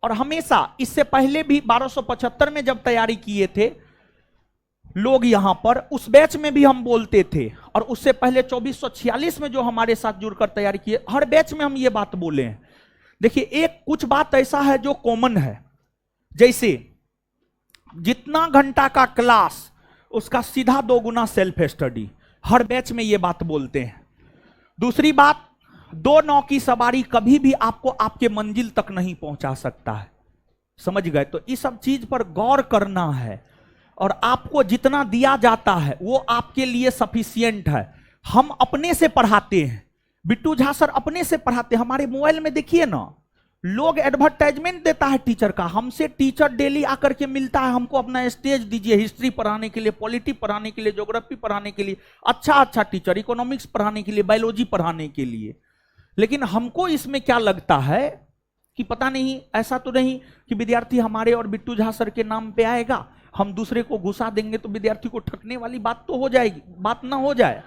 और हमेशा इससे पहले भी 1275 में जब तैयारी किए थे लोग यहां पर, उस बैच में भी हम बोलते थे, और उससे पहले 2446 में जो हमारे साथ जुड़कर तैयारी किए, हर बैच में हम ये बात बोले हैं। देखिए, एक कुछ बात ऐसा है जो कॉमन है, जैसे जितना घंटा का क्लास उसका सीधा 2 गुना सेल्फ स्टडी, हर बैच में ये बात बोलते हैं। दूसरी बात, 2 नाव की सवारी कभी भी आपको आपके मंजिल तक नहीं पहुंचा सकता है, समझ गए। तो इस सब चीज पर गौर करना है, और आपको जितना दिया जाता है वो आपके लिए सफिशियंट है। हम अपने से पढ़ाते हैं, बिट्टू झा सर अपने से पढ़ाते हैं। हमारे मोबाइल में देखिए ना, लोग एडवर्टाइजमेंट देता है टीचर का, हमसे टीचर डेली आकर के मिलता है, हमको अपना स्टेज दीजिए, हिस्ट्री पढ़ाने के लिए, पॉलिटी पढ़ाने के लिए, ज्योग्राफी पढ़ाने के लिए, अच्छा अच्छा टीचर, इकोनॉमिक्स पढ़ाने के लिए, बायोलॉजी पढ़ाने के लिए। लेकिन हमको इसमें क्या लगता है कि पता नहीं, ऐसा तो नहीं कि विद्यार्थी हमारे और बिट्टू झा सर के नाम पे आएगा, हम दूसरे को घुसा देंगे तो विद्यार्थी को ठगने वाली बात तो हो जाएगी, बात ना हो जाए।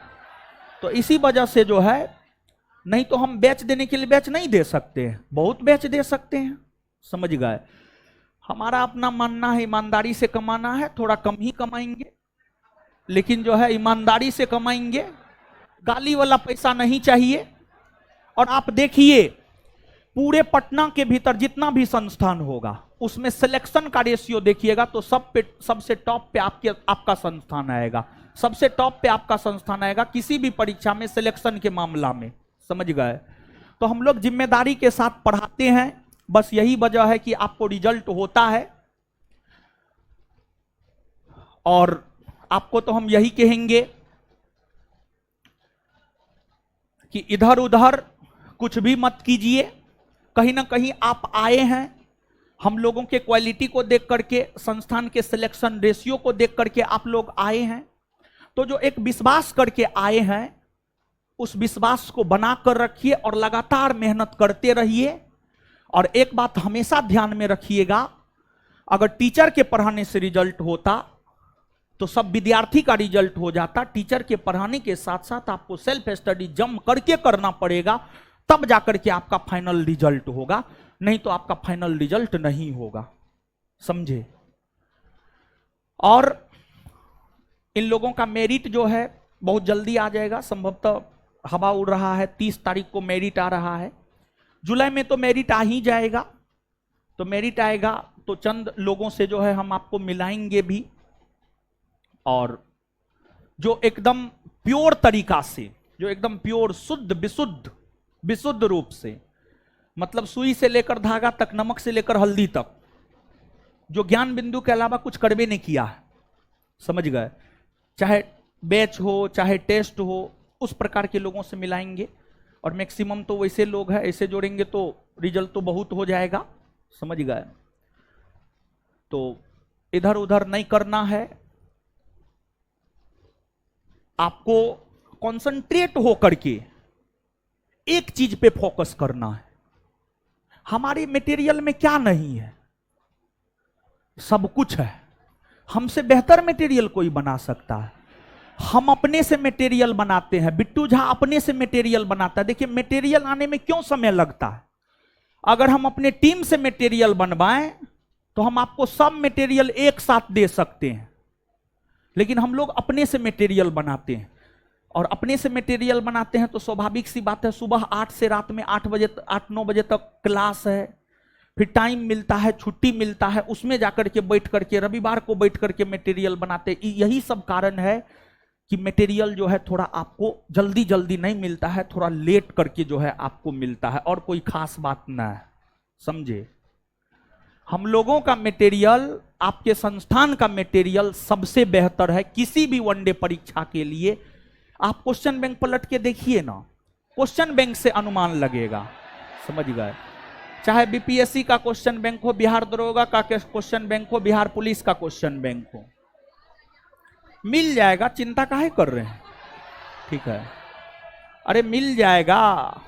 तो इसी वजह से जो है, नहीं तो हम बैच देने के लिए बैच नहीं दे सकते हैं, बहुत बैच दे सकते हैं, समझ गए। हमारा अपना मानना है ईमानदारी से कमाना है, थोड़ा कम ही कमाएंगे, लेकिन जो है ईमानदारी से कमाएंगे, गाली वाला पैसा नहीं चाहिए। और आप देखिए, पूरे पटना के भीतर जितना भी संस्थान होगा उसमें सिलेक्शन का रेशियो देखिएगा तो सबसे टॉप पे आपका संस्थान आएगा, सबसे टॉप पे आपका संस्थान आएगा किसी भी परीक्षा में सिलेक्शन के मामला में, समझ गए। तो हम लोग जिम्मेदारी के साथ पढ़ाते हैं, बस यही वजह है कि आपको रिजल्ट होता है। और आपको तो हम यही कहेंगे कि इधर उधर कुछ भी मत कीजिए, कहीं ना कहीं आप आए हैं, हम लोगों के क्वालिटी को देख करके, संस्थान के सिलेक्शन रेशियो को देख करके आप लोग आए हैं, तो जो एक विश्वास करके आए हैं उस विश्वास को बनाकर रखिए और लगातार मेहनत करते रहिए। और एक बात हमेशा ध्यान में रखिएगा, अगर टीचर के पढ़ाने से रिजल्ट होता तो सब विद्यार्थी का रिजल्ट हो जाता। टीचर के पढ़ाने के साथ साथ आपको सेल्फ स्टडी जम करके करना पड़ेगा, तब जाकर के आपका फाइनल रिजल्ट होगा, नहीं तो आपका फाइनल रिजल्ट नहीं होगा, समझे। और इन लोगों का मेरिट जो है बहुत जल्दी आ जाएगा, संभवतः हवा उड़ रहा है, 30 तारीख को मेरिट आ रहा है, जुलाई में तो मेरिट आ ही जाएगा। तो मेरिट आएगा तो चंद लोगों से जो है हम आपको मिलाएंगे भी, और जो एकदम प्योर तरीका से, जो एकदम प्योर शुद्ध विशुद्ध रूप से, मतलब सुई से लेकर धागा तक, नमक से लेकर हल्दी तक, जो ज्ञान बिंदु के अलावा कुछ करबे नहीं किया है, समझ गए। चाहे बैच हो चाहे टेस्ट हो, उस प्रकार के लोगों से मिलाएंगे। और मैक्सिमम तो वैसे लोग हैं, ऐसे जोड़ेंगे तो रिजल्ट तो बहुत हो जाएगा, समझ गए। तो इधर उधर नहीं करना है, आपको कंसंट्रेट होकर के एक चीज पे फोकस करना है। हमारे मटेरियल में क्या नहीं है, सब कुछ है। हमसे बेहतर मटेरियल कोई बना सकता है, हम अपने से मटेरियल बनाते हैं। बिट्टू झा अपने से मटेरियल बनाता है। देखिए, मटेरियल आने में क्यों समय लगता है। अगर हम अपने टीम से मटेरियल बनवाएं तो हम आपको सब मटेरियल एक साथ दे सकते हैं, लेकिन हम लोग अपने से मटेरियल बनाते हैं। और अपने से मटेरियल बनाते हैं तो स्वाभाविक सी बात है, सुबह 8 से रात में 8-9 बजे तक क्लास है, फिर टाइम मिलता है, छुट्टी मिलता है, उसमें जाकर के बैठ करके रविवार को बैठ करके मटेरियल बनाते। यही सब कारण है कि मटेरियल जो है थोड़ा आपको जल्दी जल्दी नहीं मिलता है, थोड़ा लेट करके जो है आपको मिलता है, और कोई खास बात ना है, समझे। हम लोगों का मटेरियल, आपके संस्थान का मटेरियल सबसे बेहतर है किसी भी वनडे परीक्षा के लिए। आप क्वेश्चन बैंक पलट के देखिए ना, क्वेश्चन बैंक से अनुमान लगेगा, समझ गए। चाहे बीपीएससी का क्वेश्चन बैंक हो, बिहार दरोगा का क्वेश्चन बैंक हो, बिहार पुलिस का क्वेश्चन बैंक हो, मिल जाएगा। चिंता काहे कर रहे हैं? ठीक है, अरे मिल जाएगा,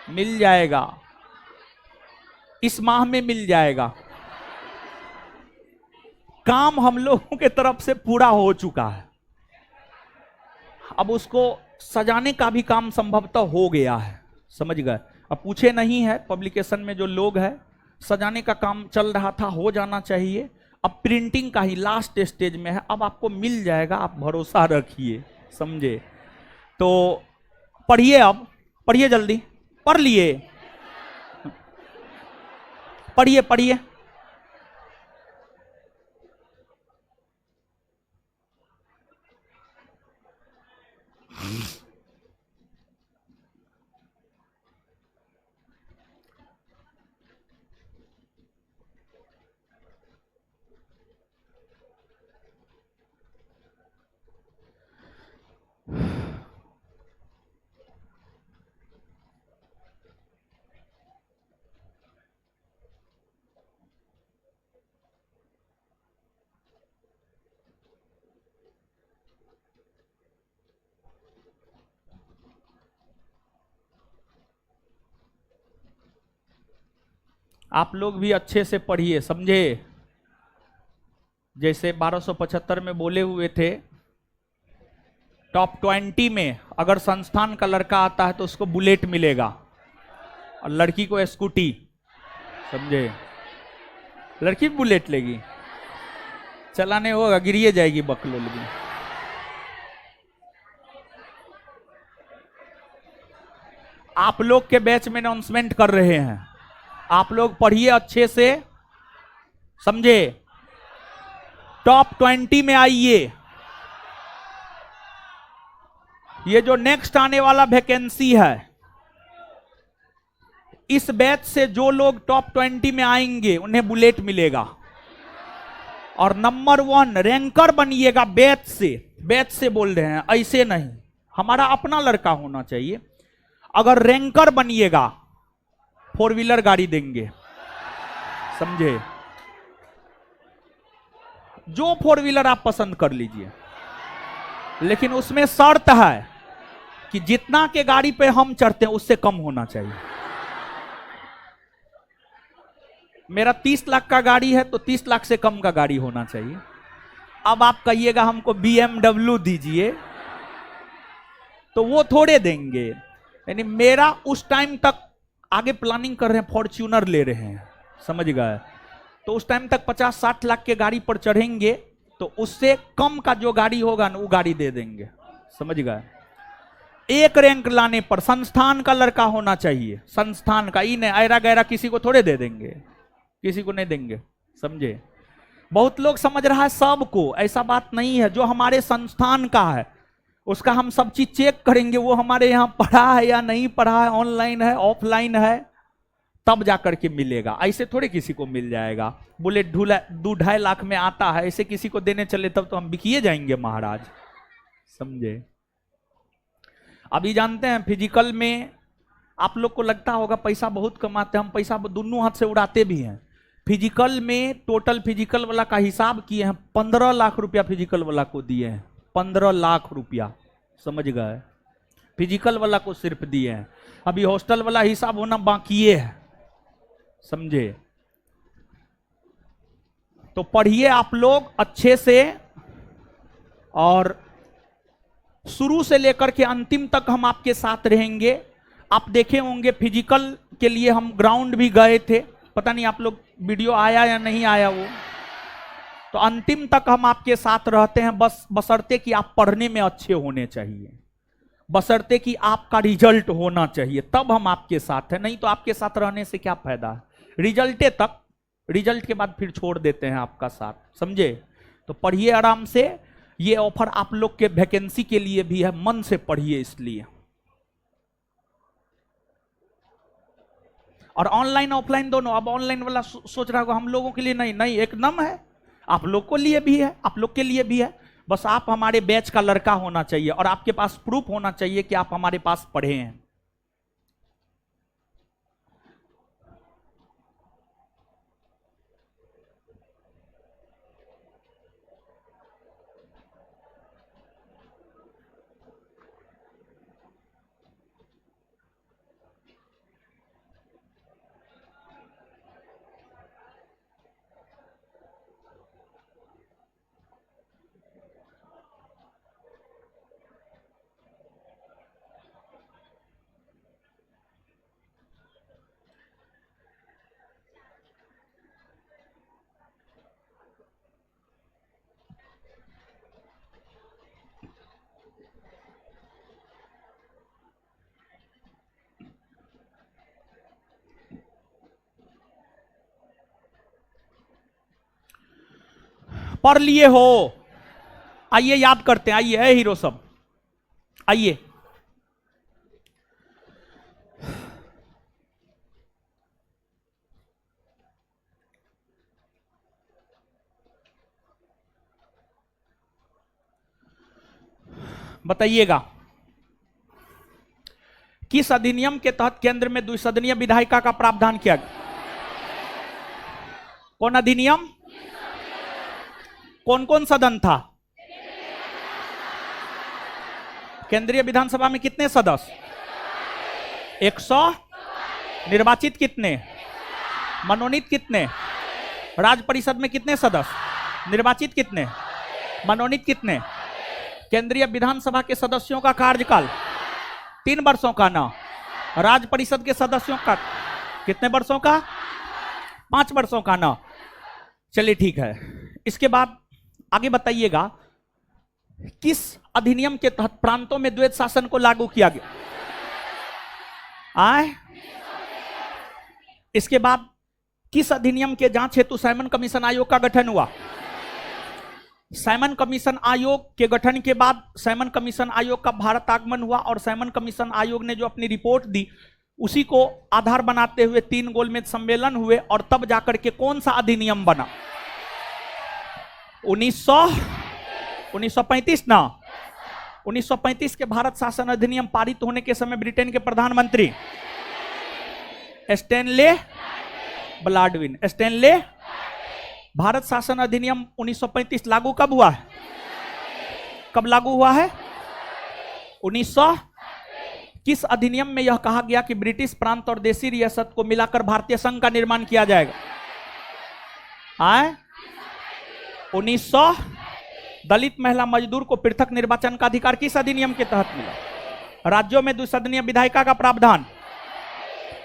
मिल जाएगा, इस माह में मिल जाएगा। काम हम लोगों के तरफ से पूरा हो चुका है, अब उसको सजाने का भी काम संभवतः हो गया है, समझ गए। अब पूछे नहीं है, पब्लिकेशन में जो लोग हैं, सजाने का काम चल रहा था, हो जाना चाहिए। अब प्रिंटिंग का ही लास्ट स्टेज में है, अब आपको मिल जाएगा, आप भरोसा रखिए, समझे। तो पढ़िए, अब पढ़िए, जल्दी पढ़ लिए, पढ़िए पढ़िए। आप लोग भी अच्छे से पढ़िए, समझे। जैसे 1275 में बोले हुए थे, टॉप 20 में अगर संस्थान का लड़का आता है तो उसको बुलेट मिलेगा और लड़की को स्कूटी, समझे। लड़की भी बुलेट लेगी, चलाने होगा, गिरिए जाएगी बकलोल भी। आप लोग के बैच में अनाउंसमेंट कर रहे हैं, आप लोग पढ़िए अच्छे से, समझे। टॉप 20 में आइए। ये जो नेक्स्ट आने वाला वैकेंसी है, इस बैच से जो लोग टॉप 20 में आएंगे उन्हें बुलेट मिलेगा और नंबर 1 रैंकर बनिएगा। बैच से बोल रहे हैं, ऐसे नहीं, हमारा अपना लड़का होना चाहिए। अगर रैंकर बनिएगा 4 व्हीलर गाड़ी देंगे, समझे। जो 4 व्हीलर आप पसंद कर लीजिए, लेकिन उसमें शर्त है कि जितना के गाड़ी पे हम चढ़ते हैं उससे कम होना चाहिए। मेरा 30 लाख का गाड़ी है तो 30 लाख से कम का गाड़ी होना चाहिए। अब आप कहिएगा हमको BMW दीजिए, तो वो थोड़े देंगे। यानी मेरा उस टाइम तक आगे प्लानिंग कर रहे हैं, फॉर्च्यूनर ले रहे हैं, समझ गए। तो उस टाइम तक 50-60 लाख के गाड़ी पर चढ़ेंगे तो उससे कम का जो गाड़ी होगा ना वो गाड़ी दे देंगे, समझ गए। एक रैंक लाने पर संस्थान का लड़का होना चाहिए, संस्थान का ही नहीं, ऐरा गैरा किसी को थोड़े दे देंगे, किसी को नहीं देंगे, समझे। बहुत लोग समझ रहा है सबको, ऐसा बात नहीं है। जो हमारे संस्थान का है उसका हम सब चीज चेक करेंगे, वो हमारे यहाँ पढ़ा है या नहीं पढ़ा है, ऑनलाइन है ऑफलाइन है, तब जाकर के मिलेगा। ऐसे थोड़े किसी को मिल जाएगा। बुलेट 2-2.5 लाख में आता है, ऐसे किसी को देने चले तब तो हम बिकिए जाएंगे महाराज, समझे। अभी जानते हैं फिजिकल में आप लोग को लगता होगा पैसा बहुत कमाते हैं, हम पैसा दोनों हाथ से उड़ाते भी हैं। फिजिकल में टोटल फिजिकल वाला का हिसाब किए हैं, 15 लाख रुपया फिजिकल वाला को दिए हैं, 15 लाख रुपया, समझ गए। फिजिकल वाला को सिर्फ दिए हैं, अभी हॉस्टल वाला हिसाब होना बाकी है, समझे। तो पढ़िए आप लोग अच्छे से, और शुरू से लेकर के अंतिम तक हम आपके साथ रहेंगे। आप देखे होंगे फिजिकल के लिए हम ग्राउंड भी गए थे, पता नहीं आप लोग वीडियो आया या नहीं आया वो। तो अंतिम तक हम आपके साथ रहते हैं, बस बशर्ते कि आप पढ़ने में अच्छे होने चाहिए, बशर्ते कि आपका रिजल्ट होना चाहिए, तब हम आपके साथ हैं। नहीं तो आपके साथ रहने से क्या फायदा है, रिजल्टे तक, रिजल्ट के बाद फिर छोड़ देते हैं आपका साथ, समझे। तो पढ़िए आराम से, ये ऑफर आप लोग के वैकेंसी के लिए भी है, मन से पढ़िए। इसलिए और ऑनलाइन ऑफलाइन दोनों। अब ऑनलाइन वाला सोच रहा होगा हम लोगों के लिए नहीं, नहीं एकदम है, आप लोग को लिए भी है, आप लोग के लिए भी है। बस आप हमारे बैच का लड़का होना चाहिए और आपके पास प्रूफ होना चाहिए कि आप हमारे पास पढ़े हैं। पढ़ लिए हो? आइए याद करते हैं, आइए है हीरो सब, आइए। बताइएगा किस अधिनियम के तहत केंद्र में द्विसदनीय विधायिका का प्रावधान किया गया? कौन अधिनियम? कौन कौन सदन था? केंद्रीय विधानसभा में कितने सदस्य? 100। निर्वाचित कितने? मनोनीत कितने? राज्य परिषद में कितने सदस्य? निर्वाचित कितने? मनोनीत कितने? केंद्रीय विधानसभा के सदस्यों का कार्यकाल 3 वर्षों का ना, राज्य परिषद के सदस्यों का कितने वर्षों का? 5 वर्षों का ना। चलिए ठीक है। इसके बाद आगे बताइएगा किस अधिनियम के तहत प्रांतों में द्वैत शासन को लागू किया गया? आए। इसके बाद किस अधिनियम के जांच हेतु साइमन कमीशन आयोग का गठन हुआ? साइमन कमीशन आयोग के गठन के बाद साइमन कमीशन आयोग का भारत आगमन हुआ और साइमन कमीशन आयोग ने जो अपनी रिपोर्ट दी उसी को आधार बनाते हुए 3 गोलमेज सम्मेलन हुए और तब जाकर के कौन सा अधिनियम बना? 1935 ना। 1935 के भारत शासन अधिनियम पारित होने के समय ब्रिटेन के प्रधानमंत्री स्टैनले ब्लैडविन, स्टैनले। भारत शासन अधिनियम 1935 लागू कब हुआ है? कब लागू हुआ है? 1900। किस अधिनियम में यह कहा गया कि ब्रिटिश प्रांत और देशी रियासत को मिलाकर भारतीय संघ का निर्माण किया जाएगा? आए। 1900। दलित महिला मजदूर को पृथक निर्वाचन का अधिकार किस अधिनियम के तहत मिला? राज्यों में द्विसदनीय विधायिका का प्रावधान,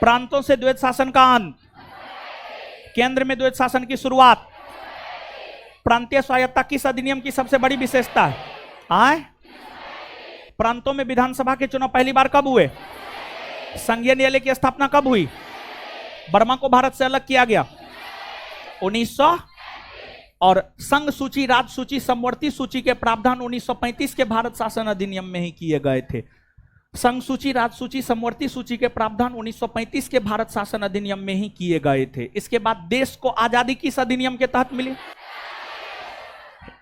प्रांतों से द्वैत शासन का अंत, केंद्र में द्वैत शासन की शुरुआत, प्रांतीय स्वायत्तता किस अधिनियम की सबसे बड़ी विशेषता है? आए। प्रांतों में विधानसभा के चुनाव पहली बार कब हुए? संघीय न्यायालय की स्थापना कब हुई? बर्मा को भारत से अलग किया गया 1900। और संघ सूची, राज्य सूची, समवर्ती सूची के प्रावधान 1935 के भारत शासन अधिनियम में ही किए गए थे। संघ सूची, राज्य सूची, समवर्ती सूची के प्रावधान 1935 के भारत शासन अधिनियम में ही किए गए थे। इसके बाद देश को आजादी किस अधिनियम के तहत मिली?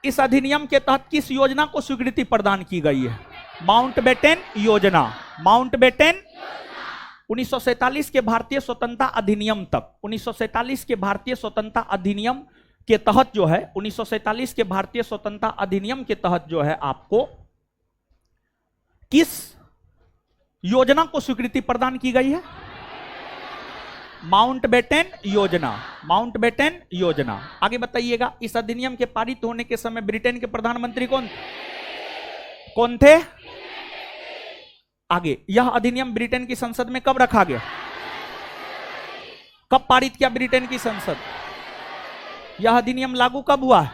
इस अधिनियम के तहत किस योजना को स्वीकृति प्रदान की गई है? माउंटबेटन योजना। माउंटबेटन 1947 के भारतीय स्वतंत्रता अधिनियम तक, 1947 के भारतीय स्वतंत्रता अधिनियम के तहत जो है, 1947 के भारतीय स्वतंत्रता अधिनियम के तहत जो है आपको किस योजना को स्वीकृति प्रदान की गई है? माउंटबेटन योजना। माउंटबेटन योजना। आगे बताइएगा इस अधिनियम के पारित होने के समय ब्रिटेन के प्रधानमंत्री कौन थे? आगे, यह अधिनियम ब्रिटेन की संसद में कब रखा गया? कब पारित किया ब्रिटेन की संसद? यह अधिनियम लागू कब हुआ?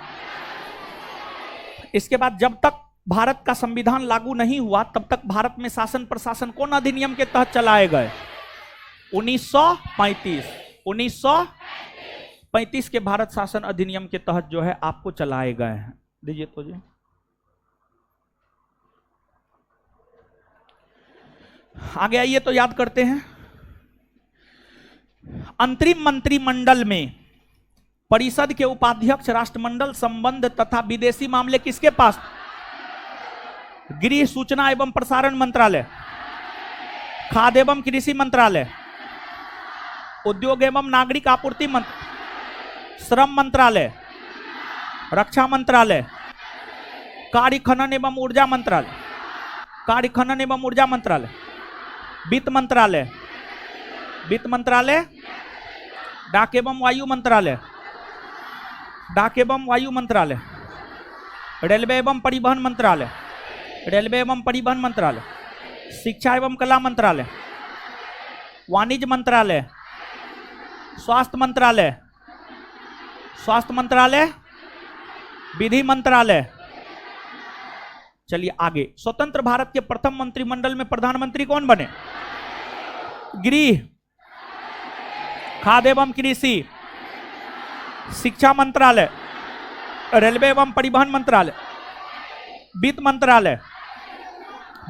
इसके बाद जब तक भारत का संविधान लागू नहीं हुआ तब तक भारत में शासन प्रशासन कौन अधिनियम के तहत चलाए गए? 1935। 1935 के भारत शासन अधिनियम के तहत जो है आपको चलाए गए हैं। दीजिए तो जी। आगे आइए तो याद करते हैं अंतरिम मंत्रिमंडल में परिषद के उपाध्यक्ष राष्ट्रमंडल संबंध तथा विदेशी मामले किसके पास? गृह, सूचना एवं प्रसारण मंत्रालय, खाद्य एवं कृषि मंत्रालय, उद्योग एवं नागरिक आपूर्ति मंत्रालय, श्रम मंत्रालय, रक्षा मंत्रालय, कार्य खनन एवं ऊर्जा मंत्रालय, कार्य खनन एवं ऊर्जा मंत्रालय, वित्त मंत्रालय, वित्त मंत्रालय, डाक एवं वायु मंत्रालय, डाक एवं वायु मंत्रालय, रेलवे एवं परिवहन मंत्रालय, रेलवे एवं परिवहन मंत्रालय, शिक्षा एवं कला मंत्रालय, वाणिज्य मंत्रालय, स्वास्थ्य मंत्रालय, स्वास्थ्य मंत्रालय, विधि मंत्रालय। चलिए आगे। स्वतंत्र भारत के प्रथम मंत्रिमंडल में प्रधानमंत्री कौन बने? गृह, खाद्य एवं कृषि, शिक्षा मंत्रालय, रेलवे एवं परिवहन मंत्रालय, वित्त मंत्रालय,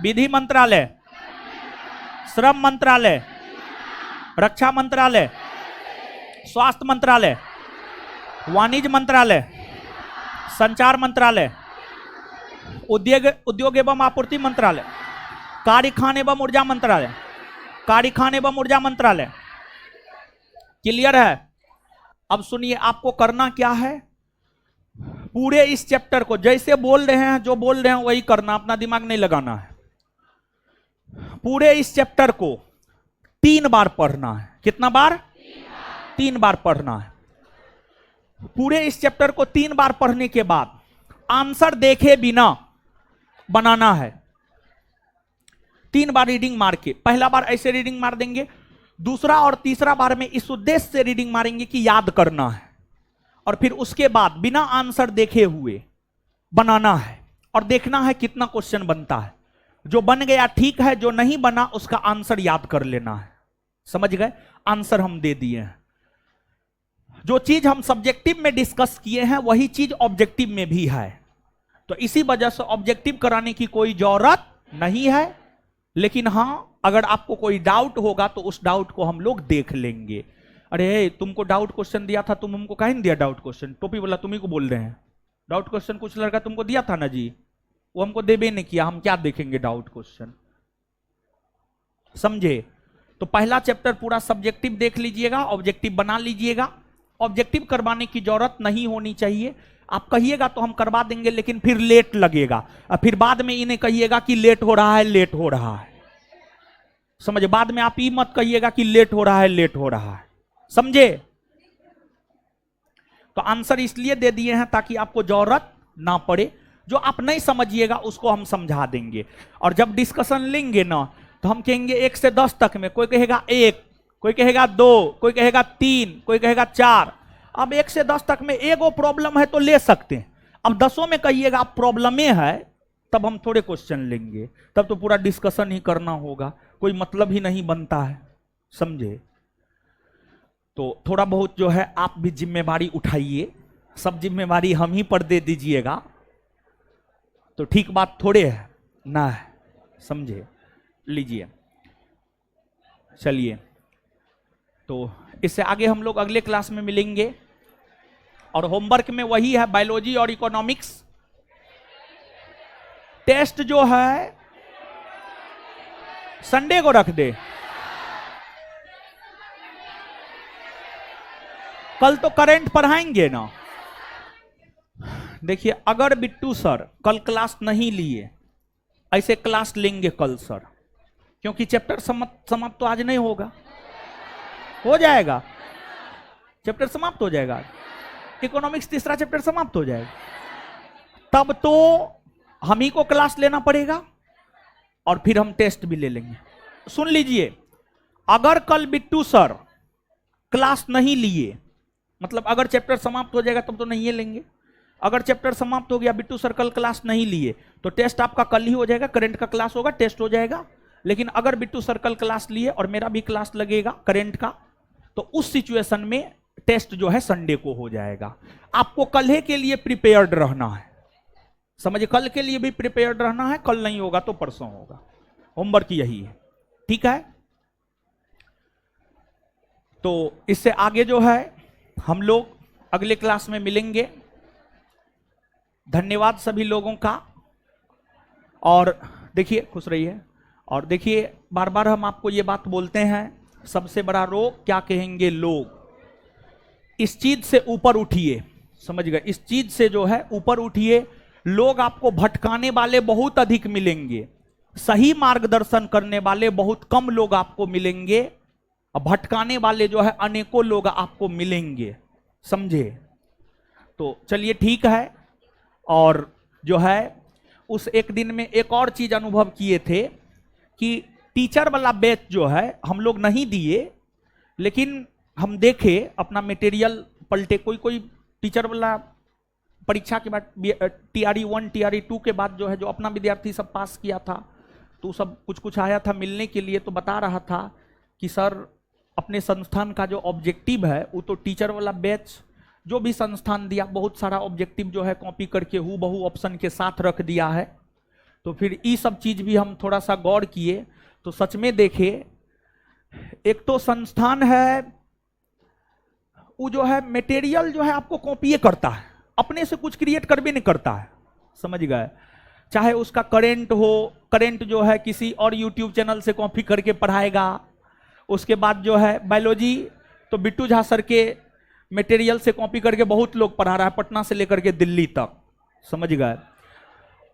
विधि मंत्रालय, श्रम मंत्रालय, रक्षा मंत्रालय, स्वास्थ्य मंत्रालय, वाणिज्य मंत्रालय, संचार मंत्रालय, उद्योग एवं आपूर्ति मंत्रालय, कार्य खान एवं ऊर्जा मंत्रालय, कार्य खान एवं ऊर्जा मंत्रालय। क्लियर है? अब सुनिए, आपको करना क्या है, पूरे इस चैप्टर को जैसे बोल रहे हैं, जो बोल रहे हैं वही करना, अपना दिमाग नहीं लगाना है। पूरे इस चैप्टर को 3 बार पढ़ना है। कितना बार? 3 बार पढ़ना है। पूरे इस चैप्टर को 3 बार पढ़ने के बाद आंसर देखे बिना बनाना है। 3 बार रीडिंग मार के, पहला बार ऐसे रीडिंग मार देंगे, दूसरा और तीसरा बार में इस उद्देश्य से रीडिंग मारेंगे कि याद करना है, और फिर उसके बाद बिना आंसर देखे हुए बनाना है और देखना है कितना क्वेश्चन बनता है। जो बन गया ठीक है, जो नहीं बना उसका आंसर याद कर लेना है। समझ गए? आंसर हम दे दिए हैं। जो चीज हम सब्जेक्टिव में डिस्कस किए हैं वही चीज ऑब्जेक्टिव में भी है, तो इसी वजह से ऑब्जेक्टिव कराने की कोई जरूरत नहीं है। लेकिन हां, अगर आपको कोई डाउट होगा तो उस डाउट को हम लोग देख लेंगे। अरे तुमको डाउट क्वेश्चन दिया था, तुम हमको काहे नहीं दिया डाउट क्वेश्चन? टोपी वाला तुम्ही को बोल रहे हैं, डाउट क्वेश्चन कुछ लड़का तुमको दिया था ना जी, वो हमको देबे नहीं किया, हम क्या देखेंगे डाउट क्वेश्चन? समझे? तो पहला चैप्टर पूरा सब्जेक्टिव देख लीजिएगा, ऑब्जेक्टिव बना लीजिएगा। ऑब्जेक्टिव करवाने की जरूरत नहीं होनी चाहिए। आप कहिएगा तो हम करवा देंगे, लेकिन फिर लेट लगेगा, और फिर बाद में इन्हें कहिएगा कि लेट हो रहा है, लेट हो रहा है। समझे? बाद में आप ये मत कहिएगा कि लेट हो रहा है, लेट हो रहा है। समझे? तो आंसर इसलिए दे दिए हैं ताकि आपको जरूरत ना पड़े। जो आप नहीं समझिएगा उसको हम समझा देंगे, और जब डिस्कशन लेंगे ना तो हम कहेंगे 1 से 10 तक में, कोई कहेगा 1, कोई कहेगा 2, कोई कहेगा 3, कोई कहेगा 4। अब 1 से 10 तक में एगो प्रॉब्लम है तो ले सकते हैं। अब 10 में कहिएगा आप प्रॉब्लम है, तब हम थोड़े क्वेश्चन लेंगे, तब तो पूरा डिस्कशन ही करना होगा, कोई मतलब ही नहीं बनता है। समझे? तो थोड़ा बहुत जो है आप भी जिम्मेवारी उठाइए, सब जिम्मेवारी हम ही पर दे दीजिएगा तो ठीक बात थोड़े है ना है। समझे? लीजिए, चलिए, तो इससे आगे हम लोग अगले क्लास में मिलेंगे, और होमवर्क में वही है, बायोलॉजी और इकोनॉमिक्स। टेस्ट जो है संडे को रख दे, कल तो करंट पढ़ाएंगे ना। देखिए, अगर बिट्टू सर कल क्लास नहीं लिए, ऐसे क्लास लेंगे कल सर, क्योंकि चैप्टर समाप्त तो आज नहीं होगा, हो जाएगा, चैप्टर समाप्त हो जाएगा, इकोनॉमिक्स तीसरा चैप्टर समाप्त हो जाएगा, तब तो हम ही को क्लास लेना पड़ेगा और फिर हम टेस्ट भी ले लेंगे। सुन लीजिए, अगर कल बिट्टू सर क्लास नहीं लिए, मतलब अगर चैप्टर समाप्त हो जाएगा तब तो नहीं लेंगे, अगर चैप्टर समाप्त हो गया, बिट्टू सर कल क्लास नहीं लिए, तो टेस्ट आपका कल ही हो जाएगा, करंट का क्लास होगा, टेस्ट हो जाएगा। लेकिन अगर बिट्टू सर कल क्लास लिए और मेरा भी क्लास लगेगा करंट का, तो उस सिचुएशन में टेस्ट जो है संडे को हो जाएगा। आपको कल के लिए प्रिपेयर्ड रहना है, समझिए, कल के लिए भी प्रिपेयर्ड रहना है, कल नहीं होगा तो परसों होगा। होमवर्क यही है, ठीक है? तो इससे आगे जो है हम लोग अगले क्लास में मिलेंगे। धन्यवाद सभी लोगों का। और देखिए, खुश रहिए। और देखिए, बार बार हम आपको ये बात बोलते हैं, सबसे बड़ा रोग क्या कहेंगे लोग। इस चीज से ऊपर उठिए, समझ गए, इस चीज से जो है ऊपर उठिए। लोग आपको भटकाने वाले बहुत अधिक मिलेंगे, सही मार्गदर्शन करने वाले बहुत कम लोग आपको मिलेंगे, और भटकाने वाले जो है अनेकों लोग आपको मिलेंगे, समझे। तो चलिए ठीक है। और जो है उस एक दिन में एक और चीज अनुभव किए थे कि टीचर वाला बैच जो है हम लोग नहीं दिए, लेकिन हम देखे अपना मटेरियल पलटे। कोई कोई टीचर वाला परीक्षा के बाद TRE 1 TRE 2 के बाद जो है जो अपना विद्यार्थी सब पास किया था, तो सब कुछ कुछ आया था मिलने के लिए, तो बता रहा था कि सर अपने संस्थान का जो ऑब्जेक्टिव है वो तो टीचर वाला बैच जो भी संस्थान दिया बहुत सारा ऑब्जेक्टिव जो है कॉपी करके हूबहू ऑप्शन के साथ रख दिया है। तो फिर ये सब चीज भी हम थोड़ा सा गौर किए, तो सच में देखे, एक तो संस्थान है वो जो है मटेरियल जो है आपको कॉपी करता है, अपने से कुछ क्रिएट कर भी नहीं करता है, समझ गए। चाहे उसका करंट हो, करंट जो है किसी और यूट्यूब चैनल से कॉपी करके पढ़ाएगा। उसके बाद जो है बायोलॉजी, तो बिट्टू झा सर के मटेरियल से कॉपी करके बहुत लोग पढ़ा रहा है, पटना से लेकर के दिल्ली तक, समझ गए।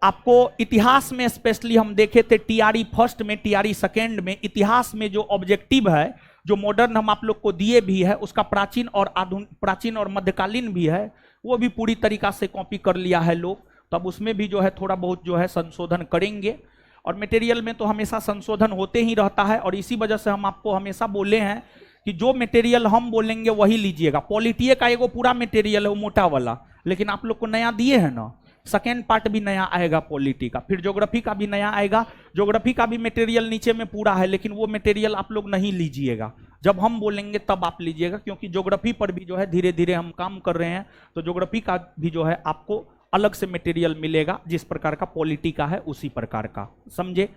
आपको इतिहास में स्पेशली हम देखे थे TRE 1 में, TRE 2 में, इतिहास में जो ऑब्जेक्टिव है, जो मॉडर्न हम आप लोग को दिए भी है, उसका प्राचीन और आधुनिक, प्राचीन और मध्यकालीन भी है, वो भी पूरी तरीका से कॉपी कर लिया है लोग। तब उसमें भी जो है थोड़ा बहुत जो है संशोधन करेंगे। और मटेरियल में तो हमेशा संशोधन होते ही रहता है, और इसी वजह से हम आपको हमेशा बोले हैं कि जो मटेरियल हम बोलेंगे वही लीजिएगा। पॉलिटी का एगो पूरा मटेरियल है वो मोटा वाला, लेकिन आप लोग को नया दिए हैं ना, सेकेंड पार्ट भी नया आएगा पॉलिटी का, फिर ज्योग्राफी का भी नया आएगा। ज्योग्राफी का भी मटेरियल नीचे में पूरा है, लेकिन वो मटेरियल आप लोग नहीं लीजिएगा, जब हम बोलेंगे तब आप लीजिएगा, क्योंकि ज्योग्राफी पर भी जो है धीरे धीरे हम काम कर रहे हैं। तो ज्योग्राफी का भी जो है आपको अलग से मटेरियल मिलेगा, जिस प्रकार का पॉलिटी का है उसी प्रकार का, समझे।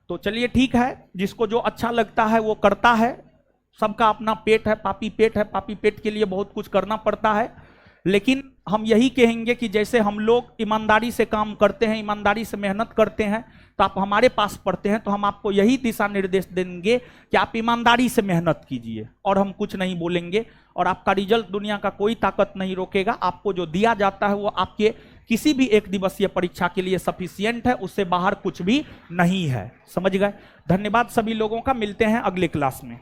तो चलिए ठीक है, जिसको जो अच्छा लगता है वो करता है। सबका अपना पेट है, पापी पेट है, पापी पेट के लिए बहुत कुछ करना पड़ता है। लेकिन हम यही कहेंगे कि जैसे हम लोग ईमानदारी से काम करते हैं, ईमानदारी से मेहनत करते हैं, तो आप हमारे पास पढ़ते हैं, तो हम आपको यही दिशा निर्देश देंगे कि आप ईमानदारी से मेहनत कीजिए, और हम कुछ नहीं बोलेंगे। और आपका रिजल्ट दुनिया का कोई ताकत नहीं रोकेगा। आपको जो दिया जाता है वो आपके किसी भी एक दिवसीय परीक्षा के लिए सफिशियंट है, उससे बाहर कुछ भी नहीं है, समझ गए। धन्यवाद सभी लोगों का, मिलते हैं अगले क्लास में।